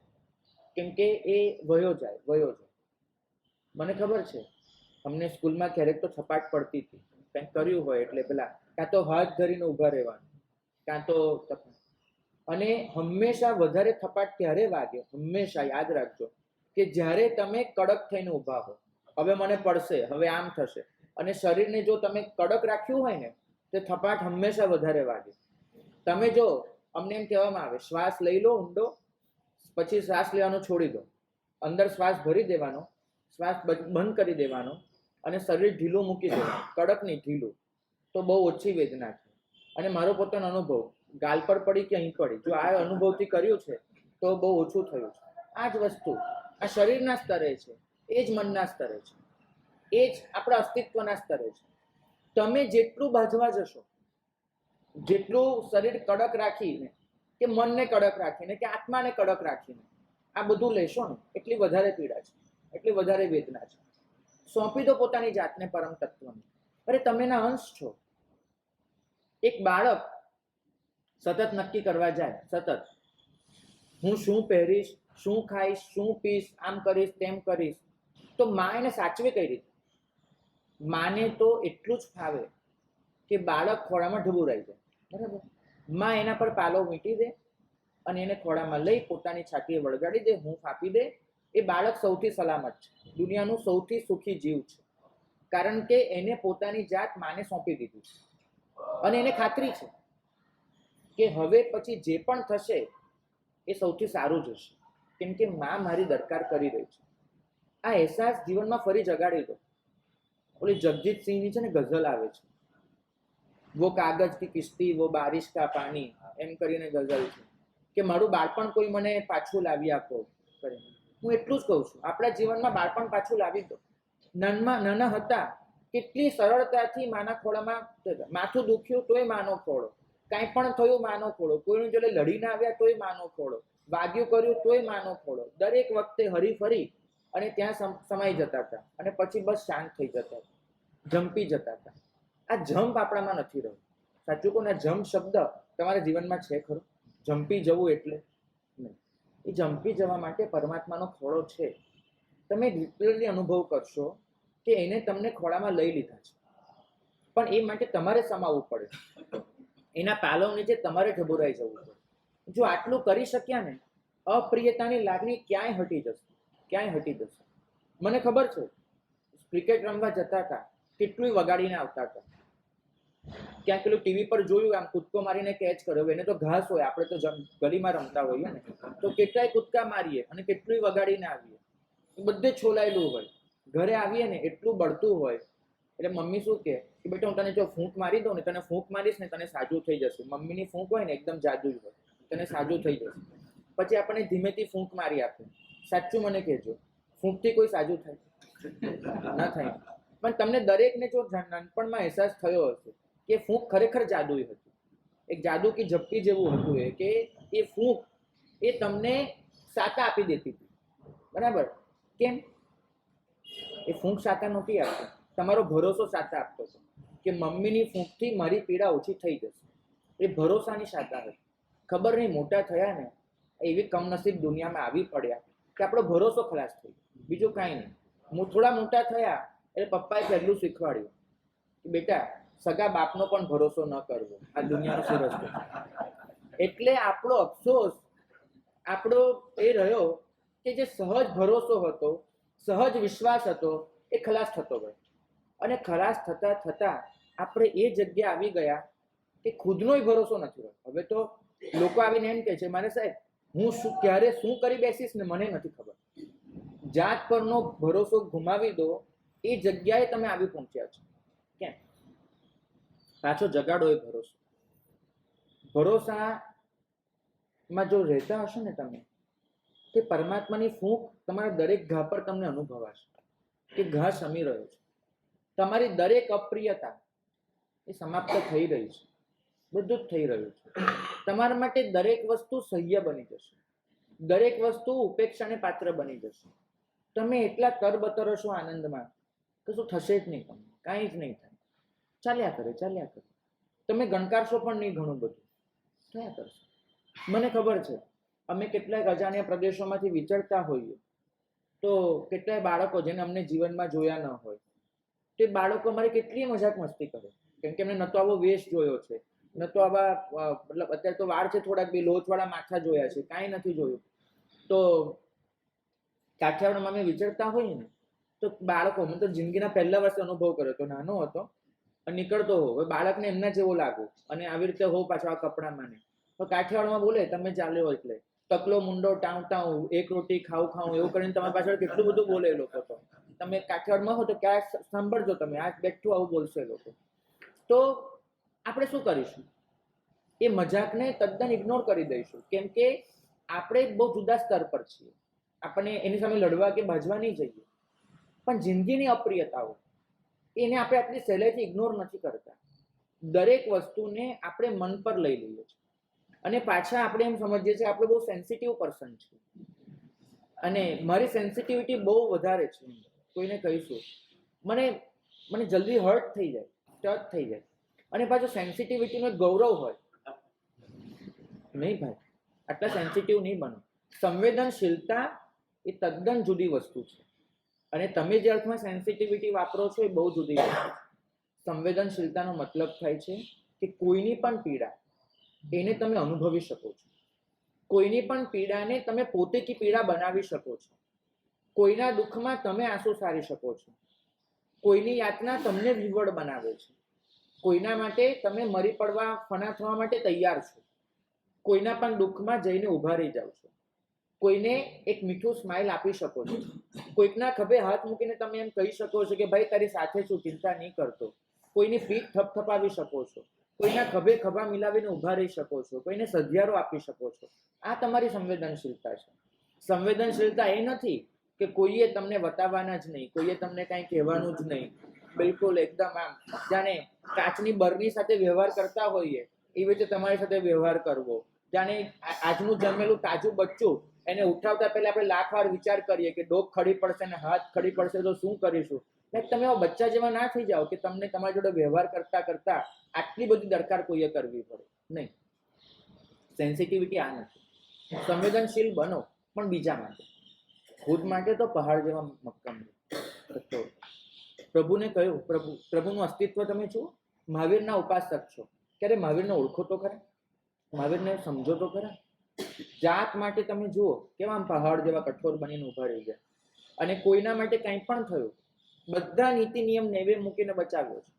કેમ કે એ વયો જાય. મને ખબર છે અમને સ્કૂલમાં ક્યારેક તો થપાટ પડતી હતી, કંઈક કર્યું હોય એટલે પેલા કાં તો હાથ ધરીને ઊભા રહેવાનું, કાં તો, અને હંમેશા વધારે થપાટ ત્યારે વાગે, હંમેશા યાદ રાખજો કે જ્યારે તમે કડક થઈને ઊભા હો, હવે મને પડશે, હવે આમ થશે, અને શરીરને જો તમે કડક રાખ્યું હોય ને તો થપાટ હંમેશા વધારે વાગે. તમે જો અમને એમ કહેવામાં આવે શ્વાસ લઈ લો ઊંડો, પછી શ્વાસ લેવાનો છોડી દો, અંદર શ્વાસ ભરી દેવાનો, શ્વાસ બંધ કરી દેવાનો અને શરીર ઢીલું મૂકી દેવાનું, કડક નહીં ઢીલું, તો બહુ ઓછી વેદના છે. અને મારો પોતાનો અનુભવ, ગાલ પર પડી કે અહીં પડી, જો આ અનુભવથી કર્યું છે તો બહુ ઓછું થયું છે. આ જ વસ્તુ આ શરીરના સ્તરે છે, એ જ મનના સ્તરે છે, એ જ આપણા અસ્તિત્વના સ્તરે છે. તમે જેટલું બાંધવા જશો, જેટલું શરીર કડક રાખીને કે મનને કડક રાખીને કે આત્માને કડક રાખીને આ બધું લેશો ને એટલી વધારે પીડા છે, એટલી વધારે વેદના છે. સોંપી દો પોતાની જાતને પરમ તત્વને. અરે તમે એના અંશ છો. એક બાળક સતત નક્કી કરવા જાય, સતત હું શું પહેરીશ, શું ખાઈશ, શું પીશ, આમ કરીશ, તેમ કરીશ, તો માં એને સાચવે કઈ રીતે? માને તો એટલું જ ફાવે કે બાળક ખોળામાં ઢબુરાઈ જાય, બરાબર? માં એના પર પાલો વીંટી દે અને એને ખોળામાં લઈ પોતાની છાતીએ વળગાડી દે, હૂંફ આપી દે. એ બાળક સૌથી સલામત છે, દુનિયાનું સૌથી સુખી જીવ છે, કારણ કે એને પોતાની જાત માને સોંપી દીધી છે અને એને ખાતરી છે કે હવે પછી જે પણ થશે એ સૌથી સારું જ હશે, કેમ કે માં મારી દરકાર કરી રહી છે. આ અહેસાસ જીવનમાં ફરી જગાડી દો. ઓલી જગજીત સિંહની છે ને ગઝલ આવે છે, વો કાગજ કી કિસ્તી વો બારિશ કા પાણી, એમ કરીને ગઝલ છે કે મારું બાળપણ કોઈ મને પાછું લાવી આપો કરીને. હું એટલું જ કહું છું, આપણા જીવનમાં બાળપણ પાછું લાવી દો. નાના હતા કેટલી સરળતાથી માના ખોળામાં, માથું દુખ્યું તોય માનો ખોળો, કાંઈ પણ થયું માનો ખોળો, કોઈનું જોડે લડીને આવ્યા તોય માનો ખોળો, વાગ્યું કર્યું તોય માનો ખોળો, દરેક વખતે હરી ફરી અને ત્યાં સમાઈ જતા હતા અને પછી બસ શાંત થઈ જતા હતા, જંપી જતા હતા. આ જમ્પ આપણામાં નથી રહ્યું. સાચું કહું ને, જમ્પ શબ્દ તમારા જીવનમાં છે ખરો? જંપી જવું એટલે નહીં. એ જંપી જવા માટે પરમાત્માનો ખોળો છે. તમે લિટરલી અનુભવ કરશો કે એને તમને ખોળામાં લઈ લીધા છે, પણ એ માટે તમારે સમાવવું પડે, એના પાલવ નીચે તમારે ઢબુરાઈ જવું પડે. જો આટલું કરી શક્યા ને, અપ્રિયતાની લાગણી ક્યાંય હટી જશે, ક્યાંય હટી જશે. મને ખબર છે, ક્રિકેટ રમવા જતા હતા, કેટલું વગાડીને આવતા હતા. ક્યાંક પેલું ટીવી પર જોયું, આમ કૂદકો મારીને કેચ કર્યો. એને તો ઘાસ હોય, આપણે તો ગલીમાં રમતા હોઈએ ને, તો કેટલાય કૂદકા મારીએ અને કેટલું વગાડીને આવીએ, બધે છોલાયેલું હોય. ઘરે આવીએ ને એટલું બળતું હોય, એટલે મમ્મી શું કે બેટા હું તને જો ફૂંક મારી દઉં ને, તને ફૂંક મારીશ ને તને સાજું થઈ જશે. મમ્મીની ફૂંક હોય ને એકદમ જાદુ હોય, તને સાજું થઈ જશે. પછી આપણે ધીમેથી ફૂંક મારી આપે. સાચું મને કહેજો, ફૂંકથી કોઈ સાજું થાય ના થાય? પણ તમને દરેકને જો નાનપણમાં અહેસાસ થયો હશે કે ફૂંક ખરેખર જાદુઈ હતી, એક જાદુ કી ઝપકી જેવું હતું. એ કે એ ફૂંક એ તમને સાતા આપી દેતી હતી. બરાબર? કેમ? એ ફૂંક સાતા નહોતી આપતી, તમારો ભરોસો સાતા આપતો હતો કે મમ્મીની ફૂંકથી મારી પીડા ઓછી થઈ જશે. એ ભરોસાની સાતા હતી. ખબર નહીં મોટા થયા ને એવી કમનસીબ દુનિયામાં આવી પડ્યા કે આપણો ભરોસો ખલાસ થઈ ગયો, બીજું કાંઈ નહીં. થોડા મોટા થયા એટલે પપ્પાએ પહેલું શીખવાડ્યું કે બેટા સગા બાપનો પણ ભરોસો ન કરવો, આ દુનિયાનો શું રસ્તો. એટલે આપણો અફસોસ આપણો એ રહ્યો કે જે સહજ ભરોસો હતો, સહજ વિશ્વાસ હતો, એ ખલાસ થતો ગયો. અને ખલાસ થતા થતા આપણે એ જગ્યા આવી ગયા કે ખુદનોય ભરોસો નથી રહ્યો. હવે તો લોકો આવીને એમ કહે છે, મારે સાહેબ હું ક્યારે શું કરી બેસીશ ને મને નથી ખબર. જાત પરનો ભરોસો ગુમાવી દો, એ જગ્યાએ તમે આવી પહોંચ્યા છો. કેમ? પાછો જગાડો એ ભરોસો. ભરોસામાં જો રહેતા હશો ને તમે, કે પરમાત્માની ફૂંક તમારા દરેક ઘા પર તમને અનુભવાશે કે ઘા શમી રહ્યો છે. તમારી દરેક અપ્રિયતા એ સમાપ્ત થઈ રહી છે, બધું જ થઈ રહ્યું છે. તમારા માટે દરેક વસ્તુ સહ્ય બની જશે, દરેક વસ્તુ ઉપેક્ષાને પાત્ર બની જશે. તમે એટલા તરબતર હશો આનંદમાં, કશું થશે જ નહીં, તમને કાંઈ જ નહીં થાય. ચાલ્યા કરે, ચાલ્યા કરે. તમે ગણકારશો પણ નહીં, ઘણું બધું થયા કરશે. મને ખબર છે, અમે કેટલાક અજાણ્યા પ્રદેશોમાંથી વિચરતા હોઈએ તો કેટલાય બાળકો જેને અમને જીવનમાં જોયા ન હોય, તે બાળકો અમારી કેટલી મજાક મસ્તી કરે, કેમ કે એમને ન તો આવો વેશ જોયો છે, ન તો આવા મતલબ અત્યારે તો વાળ છે થોડાક બી લોચવાળા માથા જોયા છે, કાંઈ નથી જોયું. તો કાઠિયાવાડમાં અમે વિચરતા હોઈએ ને તો બાળકો, મેં તો જિંદગીના પહેલા વર્ષે અનુભવ કર્યો હતો, નાનો હતો અને નીકળતો હો, હવે બાળકને એમના જેવો લાગુ અને આવી રીતે હો પાછો આ કપડામાં ને. તો કાઠિયાવાડમાં બોલે તમે ચાલ્યો એટલે તકલો મુંડો ટાઉં ટાઉં, એક રોટી ખાઉં ખાઉં, એવું કરીને તમારી પાછળ કેટલું બધું બોલે એ લોકો. તો તમે કાઠિયાવાડમાં હો તો ક્યાં સાંભળજો, તમે આ બેઠું આવું બોલશે લોકો. તો આપણે શું કરીશું? એ મજાકને તદ્દન ઇગ્નોર કરી દઈશું, કેમ કે આપણે બહુ જુદા સ્તર પર છીએ. આપણને એની સામે લડવા કે બાજવા નહીં જઈએ. પણ જિંદગીની અપ્રિયતાઓ એને આપણે આટલી સહેલાઈથી ઇગ્નોર નથી કરતા. દરેક વસ્તુને આપણે મન પર લઈ લઈએ છીએ અને પાછા આપણે એમ સમજીએ છીએ આપણે બહુ સેન્સિટિવ પર્સન છે અને મારી સેન્સિટિવિટી બહુ વધારે છે. કોઈને કહીશું મને મને જલ્દી હર્ટ થઈ જાય, ટચ થઈ જાય. અને પાછું સેન્સિટિવિટીનો ગૌરવ હોય નહીં ભાઈ, આટલા સેન્સિટિવ નહીં બનો. સંવેદનશીલતા એ તદ્દન જુદી વસ્તુ છે અને તમે જે અર્થમાં સેન્સિટિવિટી વાપરો છો એ બહુ જુદી વસ્તુ છે. સંવેદનશીલતાનો મતલબ થાય છે કે કોઈની પણ પીડા એને તમે અનુભવી શકો છો, કોઈની પણ પીડાને તમે પોતે કી પીડા બનાવી શકો છો, કોઈના દુઃખમાં તમે આંસુ સારી શકો છો, કોઈની યાતના તમને વિવળ બનાવે છે, કોઈના માટે તમે મરી પડવા, ફના થવા માટે તૈયાર છો, કોઈના પણ દુઃખમાં જઈને ઊભા રહી જાવ છો. કોઈને એક મીઠું સ્માઇલ આપી શકો છો, કોઈકના ખભે હાથ મૂકીને તમે એમ કહી શકો છો કે ભાઈ તારી સાથે છું, ચિંતા નહીં કરતો, કોઈની પીઠ થપથપાવી શકો છો, કોઈના ખભે ખભા મિલાવીને ઊભા રહી શકો છો, કોઈને સધિયારો આપી શકો છો. આ તમારી સંવેદનશીલતા છે. સંવેદનશીલતા એ નથી કે કોઈએ તમને વતાવવાના જ નહીં, કોઈએ તમને કાંઈ કહેવાનું જ નહીં, બિલકુલ એકદમ આમ જાણે કાચની બરની સાથે વ્યવહાર કરતા હોઈએ એવી રીતે તમારી સાથે વ્યવહાર કરવો. જાણે આજનું જન્મેલું તાજું બચ્ચું, એને ઉઠાવતા પહેલા આપણે લાખ વાર વિચાર કરીએ કે ડોક ખડી પડશે ને હાથ ખડી પડશે તો શું કરીશું. તમે એવા બચ્ચા જેવા ના થઈ જાઓ કે તમને તમારી જોડે વ્યવહાર કરતા કરતા આટલી બધી દરકાર કોઈએ કરવી પડે નહીં. સેન્સિટિવિટી આ નથી. સંવેદનશીલ બનો, પણ બીજા માટે. ખુદ માટે તો પહાડ જેવા મક્કમ. પ્રભુને કહ્યું, પ્રભુનું અસ્તિત્વ તમે જુઓ. મહાવીરના ઉપાસક છો, ક્યારે મહાવીરને ઓળખો તો ખરા, મહાવીરને સમજો તો ખરા. જાત માટે તમે જુઓ કેવા આમ પહાડ જેવા કઠોર બનીને ઉભા રહી ગયા. અને કોઈના માટે કંઈ પણ થયું, બધા નીતિ નિયમ નેવે મૂકીને બચાવ્યો છે.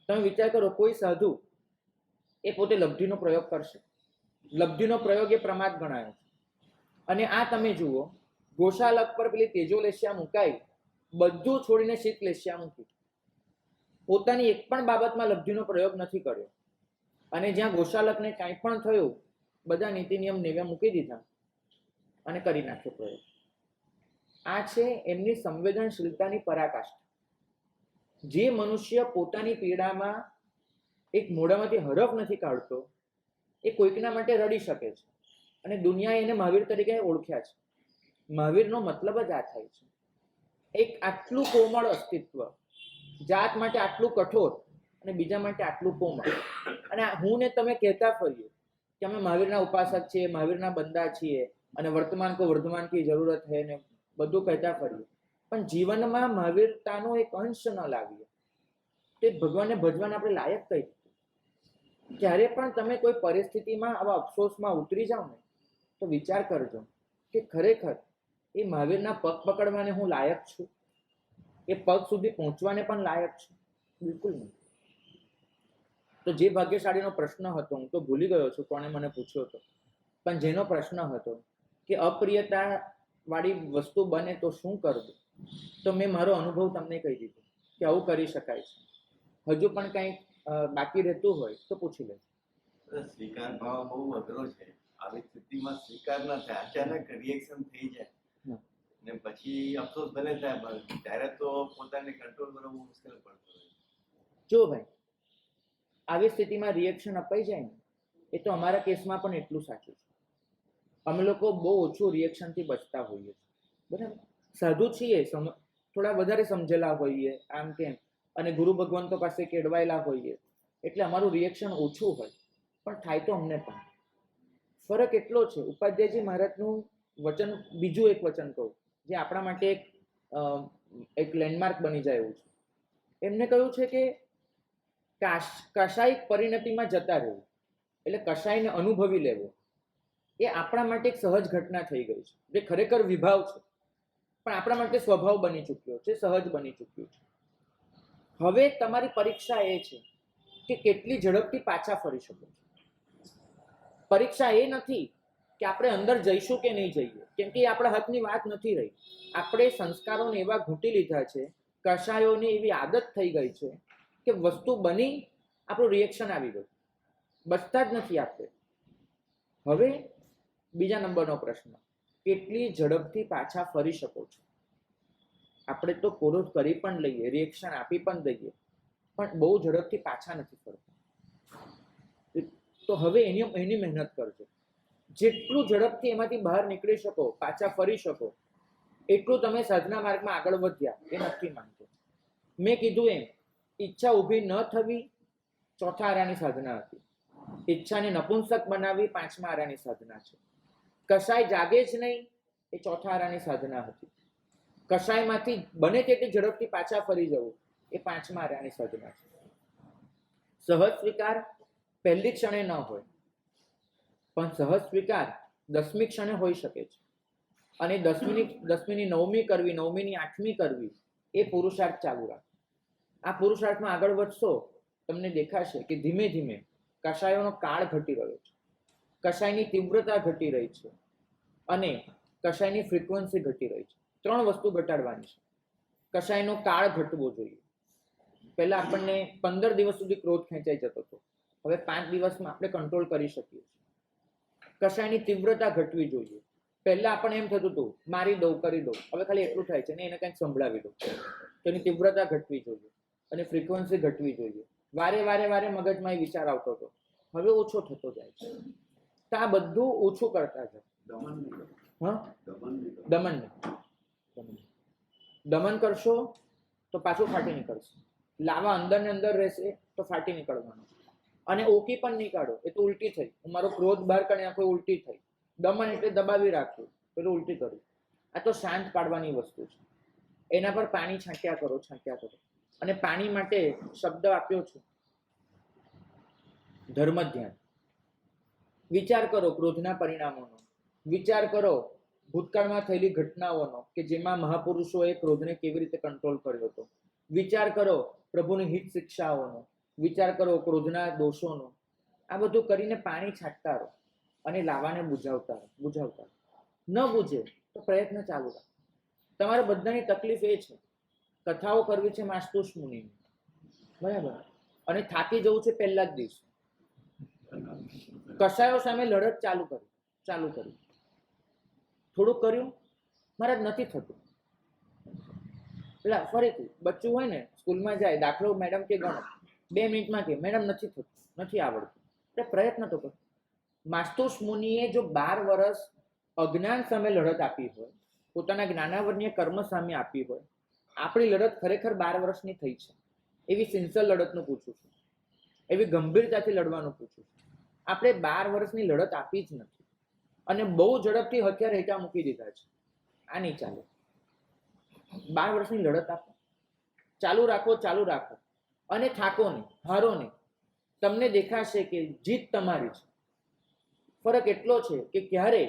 તમે વિચાર કરો, કોઈ સાધુ એ પોતે લબ્ધિનો પ્રયોગ કરશે, લબ્ધિનો પ્રયોગ એ પ્રમાદ ગણાયો છે. અને આ તમે જુઓ, ગોશાલક પર પેલી તેજોલેશિયા મુકાઈ, બધું છોડીને શીતલેશિયા મૂકી, પોતાની એક પણ બાબતમાં લબ્ધિનો પ્રયોગ નથી કર્યો. અને જ્યાં ગોશાલકને કાંઈ પણ થયું, બધા નીતિ નિયમ નેવે મૂકી દીધા અને કરી નાખ્યો પ્રયોગ. આ છે એમની સંવેદનશીલતાની પરાકાષ્ઠા. જે મનુષ્ય પોતાની પીડામાં એક મોઢામાંથી હરફ નથી કાઢતો, એ કોઈકના માટે રડી શકે છે. અને દુનિયાએ એને મહાવીર તરીકે ઓળખ્યા છે. મહાવીરનો મતલબ જ આ થાય છે. એક આટલું કોમળ અસ્તિત્વ, જાત માટે આટલું કઠોર અને બીજા માટે આટલું કોમળ. અને હું ને તમે કહેતા ફરીએ કે અમે મહાવીરના ઉપાસક છીએ, મહાવીરના બંદા છીએ, અને વર્તમાન કો વર્ધમાન કી જરૂરત હે ને બધું કહેતા ફરીએ, પણ જીવનમાં મહાવીરતાનો એક અંશ ન લાવીએ તે ભગવાનને ભજવાને આપણે લાયક કઈ. જ્યારે પણ તમે કોઈ પરિસ્થિતિમાં આવા અફસોસમાં ઉતરી જાઓ ને, તો વિચાર કરજો કે ખરેખર એ મહાવીરના પગ પકડવાને હું લાયક છું, એ પગ સુધી પહોંચવાને પણ લાયક છું? બિલકુલ નહીં. તો જે ભાગ્યશાળીનો પ્રશ્ન હતો, હું તો ભૂલી ગયો છું કોણે મને પૂછ્યો હતો, પણ જેનો પ્રશ્ન હતો કે અપ્રિયતા વાળી વસ્તુ બને તો શું કરવું, તો મેં મારો અનુભવ તમને કહી દીધો કે આવું કરી શકાય છે. હજુ પણ કંઈક બાકી રહેતું હોય તો પૂછી લેજો. સ્વીકાર ભાવ બહુ અઘરો છે. આવી સ્થિતિમાં સ્વીકાર ન થાય, અચાનક રિએક્શન થઈ જાય ને પછી અફસોસ ભલે થાય, ત્યારે તો પોતાને કંટ્રોલ કરવું મુશ્કેલ પડતું હોય. જો ભાઈ, આવી સ્થિતિમાં રિએક્શન અપાઈ જાય ને, એ તો અમારા કેસમાં પણ એટલું સાચું છે. અમે લોકો બહુ ઓછું રિએક્શનથી બચતા હોઈએ છીએ, બરાબર. સાધુ છીએ, થોડા વધારે સમજેલા હોઈએ આમ કેમ, અને ગુરુ ભગવંતો પાસે કેળવાયેલા હોઈએ, એટલે અમારું રિએક્શન ઓછું હોય, પણ થાય તો અમને પણ. ફરક એટલો છે, ઉપાધ્યાયજી મહારાજનું વચન, બીજું એક વચન કહું જે આપણા માટે એક લેન્ડમાર્ક બની જાય એવું છે. એમને કહ્યું છે કે કશાયિક પરિણતિમાં જતા રહેવું, એટલે કશાયને અનુભવી લેવો, એ આપણા માટે એક સહજ ઘટના થઈ ગઈ છે. જે ખરેખર વિભાવ છે, પણ આપણા માટે સ્વભાવ બની ચૂક્યો છે, સહજ બની ચૂક્યું છે. હવે તમારી પરીક્ષા એ છે કે કેટલી ઝડપથી પાછા ફરી શકો છો. પરીક્ષા એ નથી કે આપણે અંદર જઈશું કે નહીં જઈએ, કેમ કે એ આપણા હાથની વાત નથી રહી. આપણે સંસ્કારોને એવા ઘૂંટી લીધા છે, કશાયોની એવી આદત થઈ ગઈ છે કે વસ્તુ બની, આપણું રિએક્શન આવી ગયું, બચતા જ નથી આપણે. હવે બીજા નંબરનો પ્રશ્ન, કેટલી ઝડપથી પાછા ફરી શકો છો? આપણે તો ક્રોધ કરી પણ લઈએ, રિએક્શન આપી પણ દઈએ, પણ બહુ ઝડપથી પાછા નથી ફરતા. તો હવે એની મહેનત કરજો. જેટલું ઝડપથી એમાંથી બહાર નીકળી શકો, પાછા ફરી શકો, એટલું તમે સાધના માર્ગમાં આગળ વધ્યા એ નક્કી માનજો. મેં કીધું એમ, ઈચ્છા ઊભી ન થવી ચોથા આરાની સાધના હતી, ઈચ્છાને નપુંસક બનાવવી પાંચમા આરાની સાધના છે, કશાય જાગે જ નહીં એ ચોથા આરાની સાધના હતી, કશાયમાંથી બને તેટલી ઝડપથી પાછા ફરી જવું એ પાંચમા આરાની સાધના છે. સહજ સ્વીકાર પહેલી ક્ષણે ન હોય, પણ સહજ સ્વીકાર 10મી ક્ષણે હોઈ શકે છે. અને 10મીની 9મી કરવી, 9મીની 8મી કરવી, એ પુરુષાર્થ ચાલુ રાખો. આ પુરુષાર્થમાં આગળ વધશો, તમને દેખાશે કે ધીમે ધીમે કશાયોનો કાળ ઘટી રહ્યો છે, કશાયની તીવ્રતા ઘટી રહી છે, અને કશાયની ફ્રીક્વન્સી ઘટી રહી છે. 3 વસ્તુ ઘટાડવાની છે. કશાયનો કાળ ઘટવો જોઈએ. પહેલા આપણને 15 દિવસ સુધી ક્રોધ ખેંચાઈ જતો હતો, હવે 5 દિવસમાં આપણે કંટ્રોલ કરી શકીએ છીએ. કશાયની તીવ્રતા ઘટવી જોઈએ. પહેલા આપણને એમ થતું હતું મારી દઉં, કરી દઉં, હવે ખાલી એટલું થાય છે ને એને કંઈક સંભળાવી દઉં. તેની તીવ્રતા ઘટવી જોઈએ અને ફ્રીક્વન્સી ઘટવી જોઈએ. વારે મગજમાં એ વિચાર આવતો હતો, હવે ઓછો થતો જાય છે. તો આ બધું ઓછું કરતા છે. દમન કરશો તો પાછું ફાટી નીકળશે. લાવા અંદર ને અંદર રહેશે તો ફાટી નીકળવાનું. અને ઓકી પણ નહીં કાઢો, એ તો ઉલટી થઈ. હું મારો ક્રોધ બહાર કાઢી નાખો, ઉલટી થઈ. દમન એટલે દબાવી રાખ્યું, પેલું ઉલટી કર્યું. આ તો શાંત પાડવાની વસ્તુ છે. એના પર પાણી છાંટ્યા કરો. અને પાણી માટે શબ્દ આપ્યો છે ધર્મ ધ્યાન. વિચાર કરો ક્રોધના પરિણામોનો, વિચાર કરો ભૂતકાળમાં થયેલી ઘટનાઓનો કે જેમાં મહાપુરુષોએ ક્રોધને કેવી રીતે કંટ્રોલ કર્યો હતો. વિચાર કરો પ્રભુની હિત શિક્ષાઓનો, વિચાર કરો ક્રોધના દોષોનો. આ બધું કરીને પાણી છાંટતા રહો અને લાવાને બુઝાવતા રહો. ન બુઝે તો પ્રયત્ન ચાલુ રાખો. તમારે બધાની તકલીફ એ છે, કથાઓ કરવી છે માસ્તુષ મુનિની, બરાબર, અને થાકી જવું છે પહેલા જ દિવસે. કસાયો સામે લડત ચાલુ કરી. થોડુંક કર્યું, મારા જ નથી થતું. પેલા ફરીથી બચ્ચું હોય ને, સ્કૂલમાં જાય, દાખલો મેડમ કે ગણો, 2 મિનિટમાં કે મેડમ નથી થતું, નથી આવડતું. એટલે પ્રયત્ન તો કરો. માસ્તુષ મુનિએ જો 12 વર્ષ અજ્ઞાન સામે લડત આપી હોય, પોતાના જ્ઞાનાવર્ણીય કર્મ સામે આપી હોય, આપણી લડત ખરેખર 12 વર્ષની થઈ છે. એવી સિન્સિયર લડતનું પૂછું છું, એવી ગંભીરતાથી લડવાનું પૂછું છું. આપણે 12 વર્ષની લડત આપી જ નથી અને બહુ ઝડપથી હથિયાર હેઠા મૂકી દીધા છે. આ નહીં ચાલે. 12 વર્ષની લડત આપો, ચાલુ રાખો અને થાકો નહીં, હારો નહીં. તમને દેખાશે કે જીત તમારી છે. ફરક એટલો છે કે ક્યારે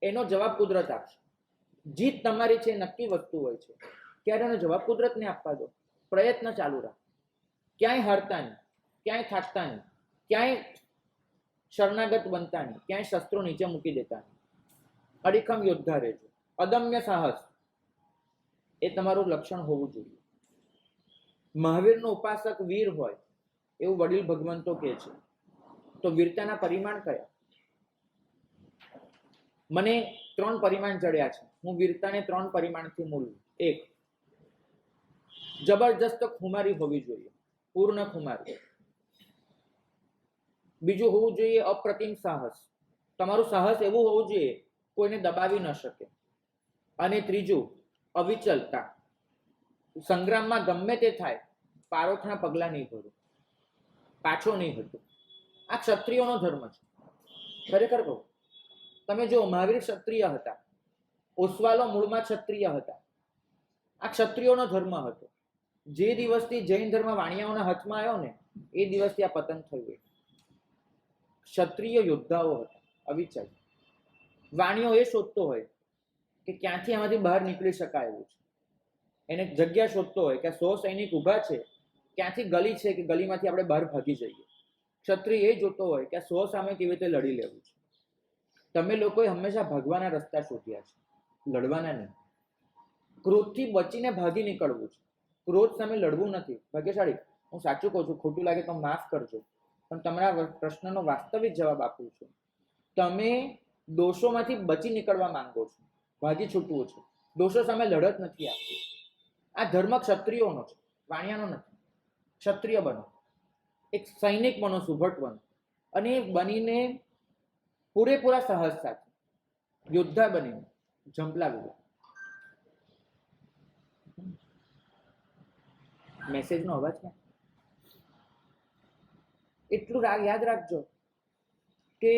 એનો જવાબ કુદરત આપશે. જીત તમારી છે, નક્કી વસ્તુ હોય છે. ક્યારે એનો જવાબ કુદરતને આપવા દો. પ્રયત્ન ચાલુ રાખો. ક્યાંય હારતા નહીં, ક્યાંય થાકતા નહીં, ક્યાંય શરણાગત બનતા નહીં, ક્યાંય શસ્ત્રો નીચે મૂકી દેતા નહીં. અડીખમ યોદ્ધા રહેજો. અદમ્ય સાહસ એ તમારું લક્ષણ હોવું જોઈએ. મહાવીરનો ઉપાસક વીર હોય એવું વડીલ ભગવંતો કહે છે. તો વીરતાના પરિમાણ કયા? મને 3 પરિમાણ જડ્યા છે. હું વીરતાને 3 પરિમાણથી મૂલું. 1, જબરજસ્ત ખુમારી હોવી જોઈએ, પૂર્ણ ખુમારી. બીજું હોવું જોઈએ અપ્રતિમ સાહસ. તમારું સાહસ એવું હોવું જોઈએ કોઈને દબાવી ન શકે. અને ત્રીજું અવિચલતા. સંગ્રામમાં ગમે તે થાય, પારોઠના પગલા નહીં ભરું, પાછો નહીં હતું. આ ક્ષત્રિયોનો ધર્મ છે. ખરેખર કહું, તમે જો મહાવીર ક્ષત્રિય હતા, ઓસવાલો મૂળમાં ક્ષત્રિય હતા. આ ક્ષત્રિયોનો ધર્મ હતો. જે દિવસથી જૈન ધર્મ વાણિયાઓના હાથમાં આવ્યો ને, એ દિવસથી આ પતન થયું. ક્ષત્રિય યોદ્ધાઓ હતા, અવિચલ. વાણિયો એ શોધતો હોય કે ક્યાંથી આમાંથી બહાર નીકળી શકાય એવું છે. એને જગ્યા શોધતો હોય કે 100 સૈનિક ઊભા છે, ક્યાંથી ગલી છે કે ગલીમાંથી આપણે બહાર ભાગી જઈએ. ક્ષત્રિય એ જોતો હોય કે 100 સામે કેવી રીતે લડી લેવું છે. તમે લોકોએ હંમેશા ભાગવાના રસ્તા શોધ્યા છે, લડવાના નહીં. ક્રોધથી બચીને ભાગી નીકળવું છે, ક્રોધ સામે લડવું નથી. ભાગ્યશાળી, હું સાચું કહું છું, ખોટું લાગે તો માફ કરજો, પણ તમારા પ્રશ્નનો વાસ્તવિક જવાબ આપું છું. તમે દોષોમાંથી બચી નીકળવા માંગો છો, ભાગી છૂટવું છે. દોષો સામે લડત નથી આપતી. આ ધર્મ ક્ષત્રિયોનો છે, વાણિયાનો નથી. ક્ષત્રિય બનો, એક સૈનિક બનો, સુભટ બનો, અને બનીને પૂરેપૂરા સાહસ સાથે યોદ્ધા બનીને ઝંપલાવી લો. મેસેજનો અવાજ ક્યાં? એટલું યાદ રાખજો કે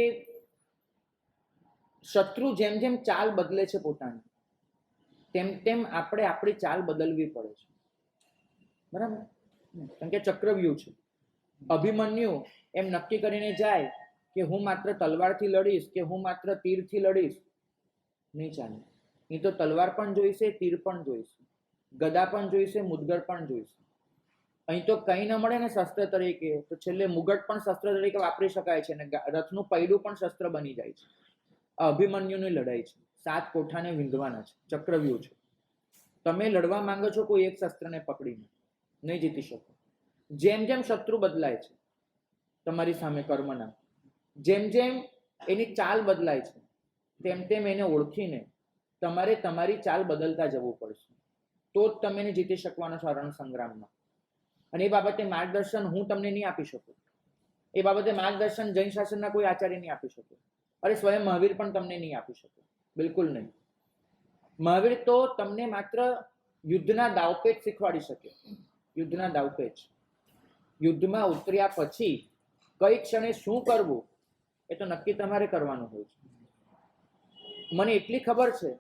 શત્રુ જેમ જેમ ચાલ બદલે છે પોતાની, તેમ તેમ આપણે આપણી ચાલ બદલવી પડે છે. બરાબર? કારણ કે ચક્રવ્યૂહ છે. અભિમન્યુ એમ નક્કી કરીને જાય કે હું માત્ર તલવારથી લડીશ કે હું માત્ર તીરથી લડીશ, નહીં ચાલે. નહીં તો તલવાર પણ જોઈશે, તીર પણ જોઈશે, ગદા પણ જોઈશે, મુદગર પણ જોઈશે. અહીં તો કંઈ ન મળે ને શસ્ત્ર તરીકે, તો છેલ્લે મુગટ પણ શસ્ત્ર તરીકે વાપરી શકાય છે અને રથનું પૈડું પણ શસ્ત્ર બની જાય છે. આ અભિમન્યુની લડાઈ છે. 7 કોઠાને વિંધવાના છે, ચક્રવ્યૂહ છે. તમે લડવા માંગો છો કોઈ એક શસ્ત્રને પકડીને, નહીં જીતી શકો. જેમ જેમ શત્રુ બદલાય છે તમારી સામે કર્મના, જેમ જેમ એની ચાલ બદલાય છે, તેમ તેમ એને ઓળખીને તમારે તમારી ચાલ બદલતા જવું પડશે, તો જ તમે એને જીતી શકવાનો છો રણ સંગ્રામમાં. અને એ બાબતે માર્ગદર્શન હું તમને નહીં આપી શકું. એ બાબતે માર્ગદર્શન જૈન શાસનના કોઈ આચાર્ય નહીં આપી શકે. અરે સ્વયં મહાવીર પણ તમને નહીં આપી શકે, બિલકુલ નહીં. મહાવીર તો તમને માત્ર યુદ્ધના દાવપેચ શીખવાડી શકે, યુદ્ધના દાવપેચ. યુદ્ધમાં ઉતર્યા પછી કઈ ક્ષણે શું કરવું એ તો નક્કી તમારે કરવાનું હોય છે. મને એટલી ખબર છે,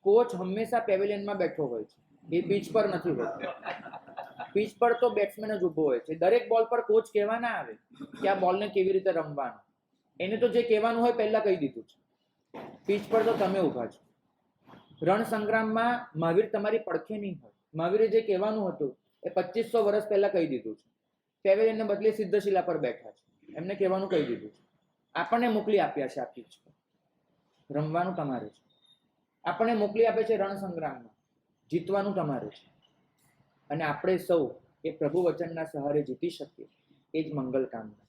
કોચ હંમેશા પેવેલિયનમાં બેઠો હોય છે, એ પીચ પર નથી હોતો. પીચ પર તો બેટ્સમેન જ ઊભો હોય છે. દરેક બોલ પર કોચ કહેવા ના આવે કે આ બોલને કેવી રીતે રમવાનો. એને તો જે કહેવાનું હોય પહેલા કહી દીધું છે. પીચ પર તો તમે ઊભા છો. રણ સંગ્રામમાં મહાવીર તમારી પડખે નહીં હોય. મહાવીરે જે કહેવાનું હતું એ 2500 વર્ષ પહેલા કહી દીધું છે. પેવેલિયનને બદલે સિદ્ધશિલા પર બેઠા છે, એમને કહેવાનું કહી દીધું છે. આપણને મોકલી આપ્યા છે આ પીચ પર, રમવાનું તમારે છે. આપણને મોકલી આપે છે રણ સંગ્રામમાં, જીતવાનું તમારે છે. અને આપણે સૌ એ પ્રભુ વચનના સહારે જીતી શકીએ, એ જ મંગલ કામના.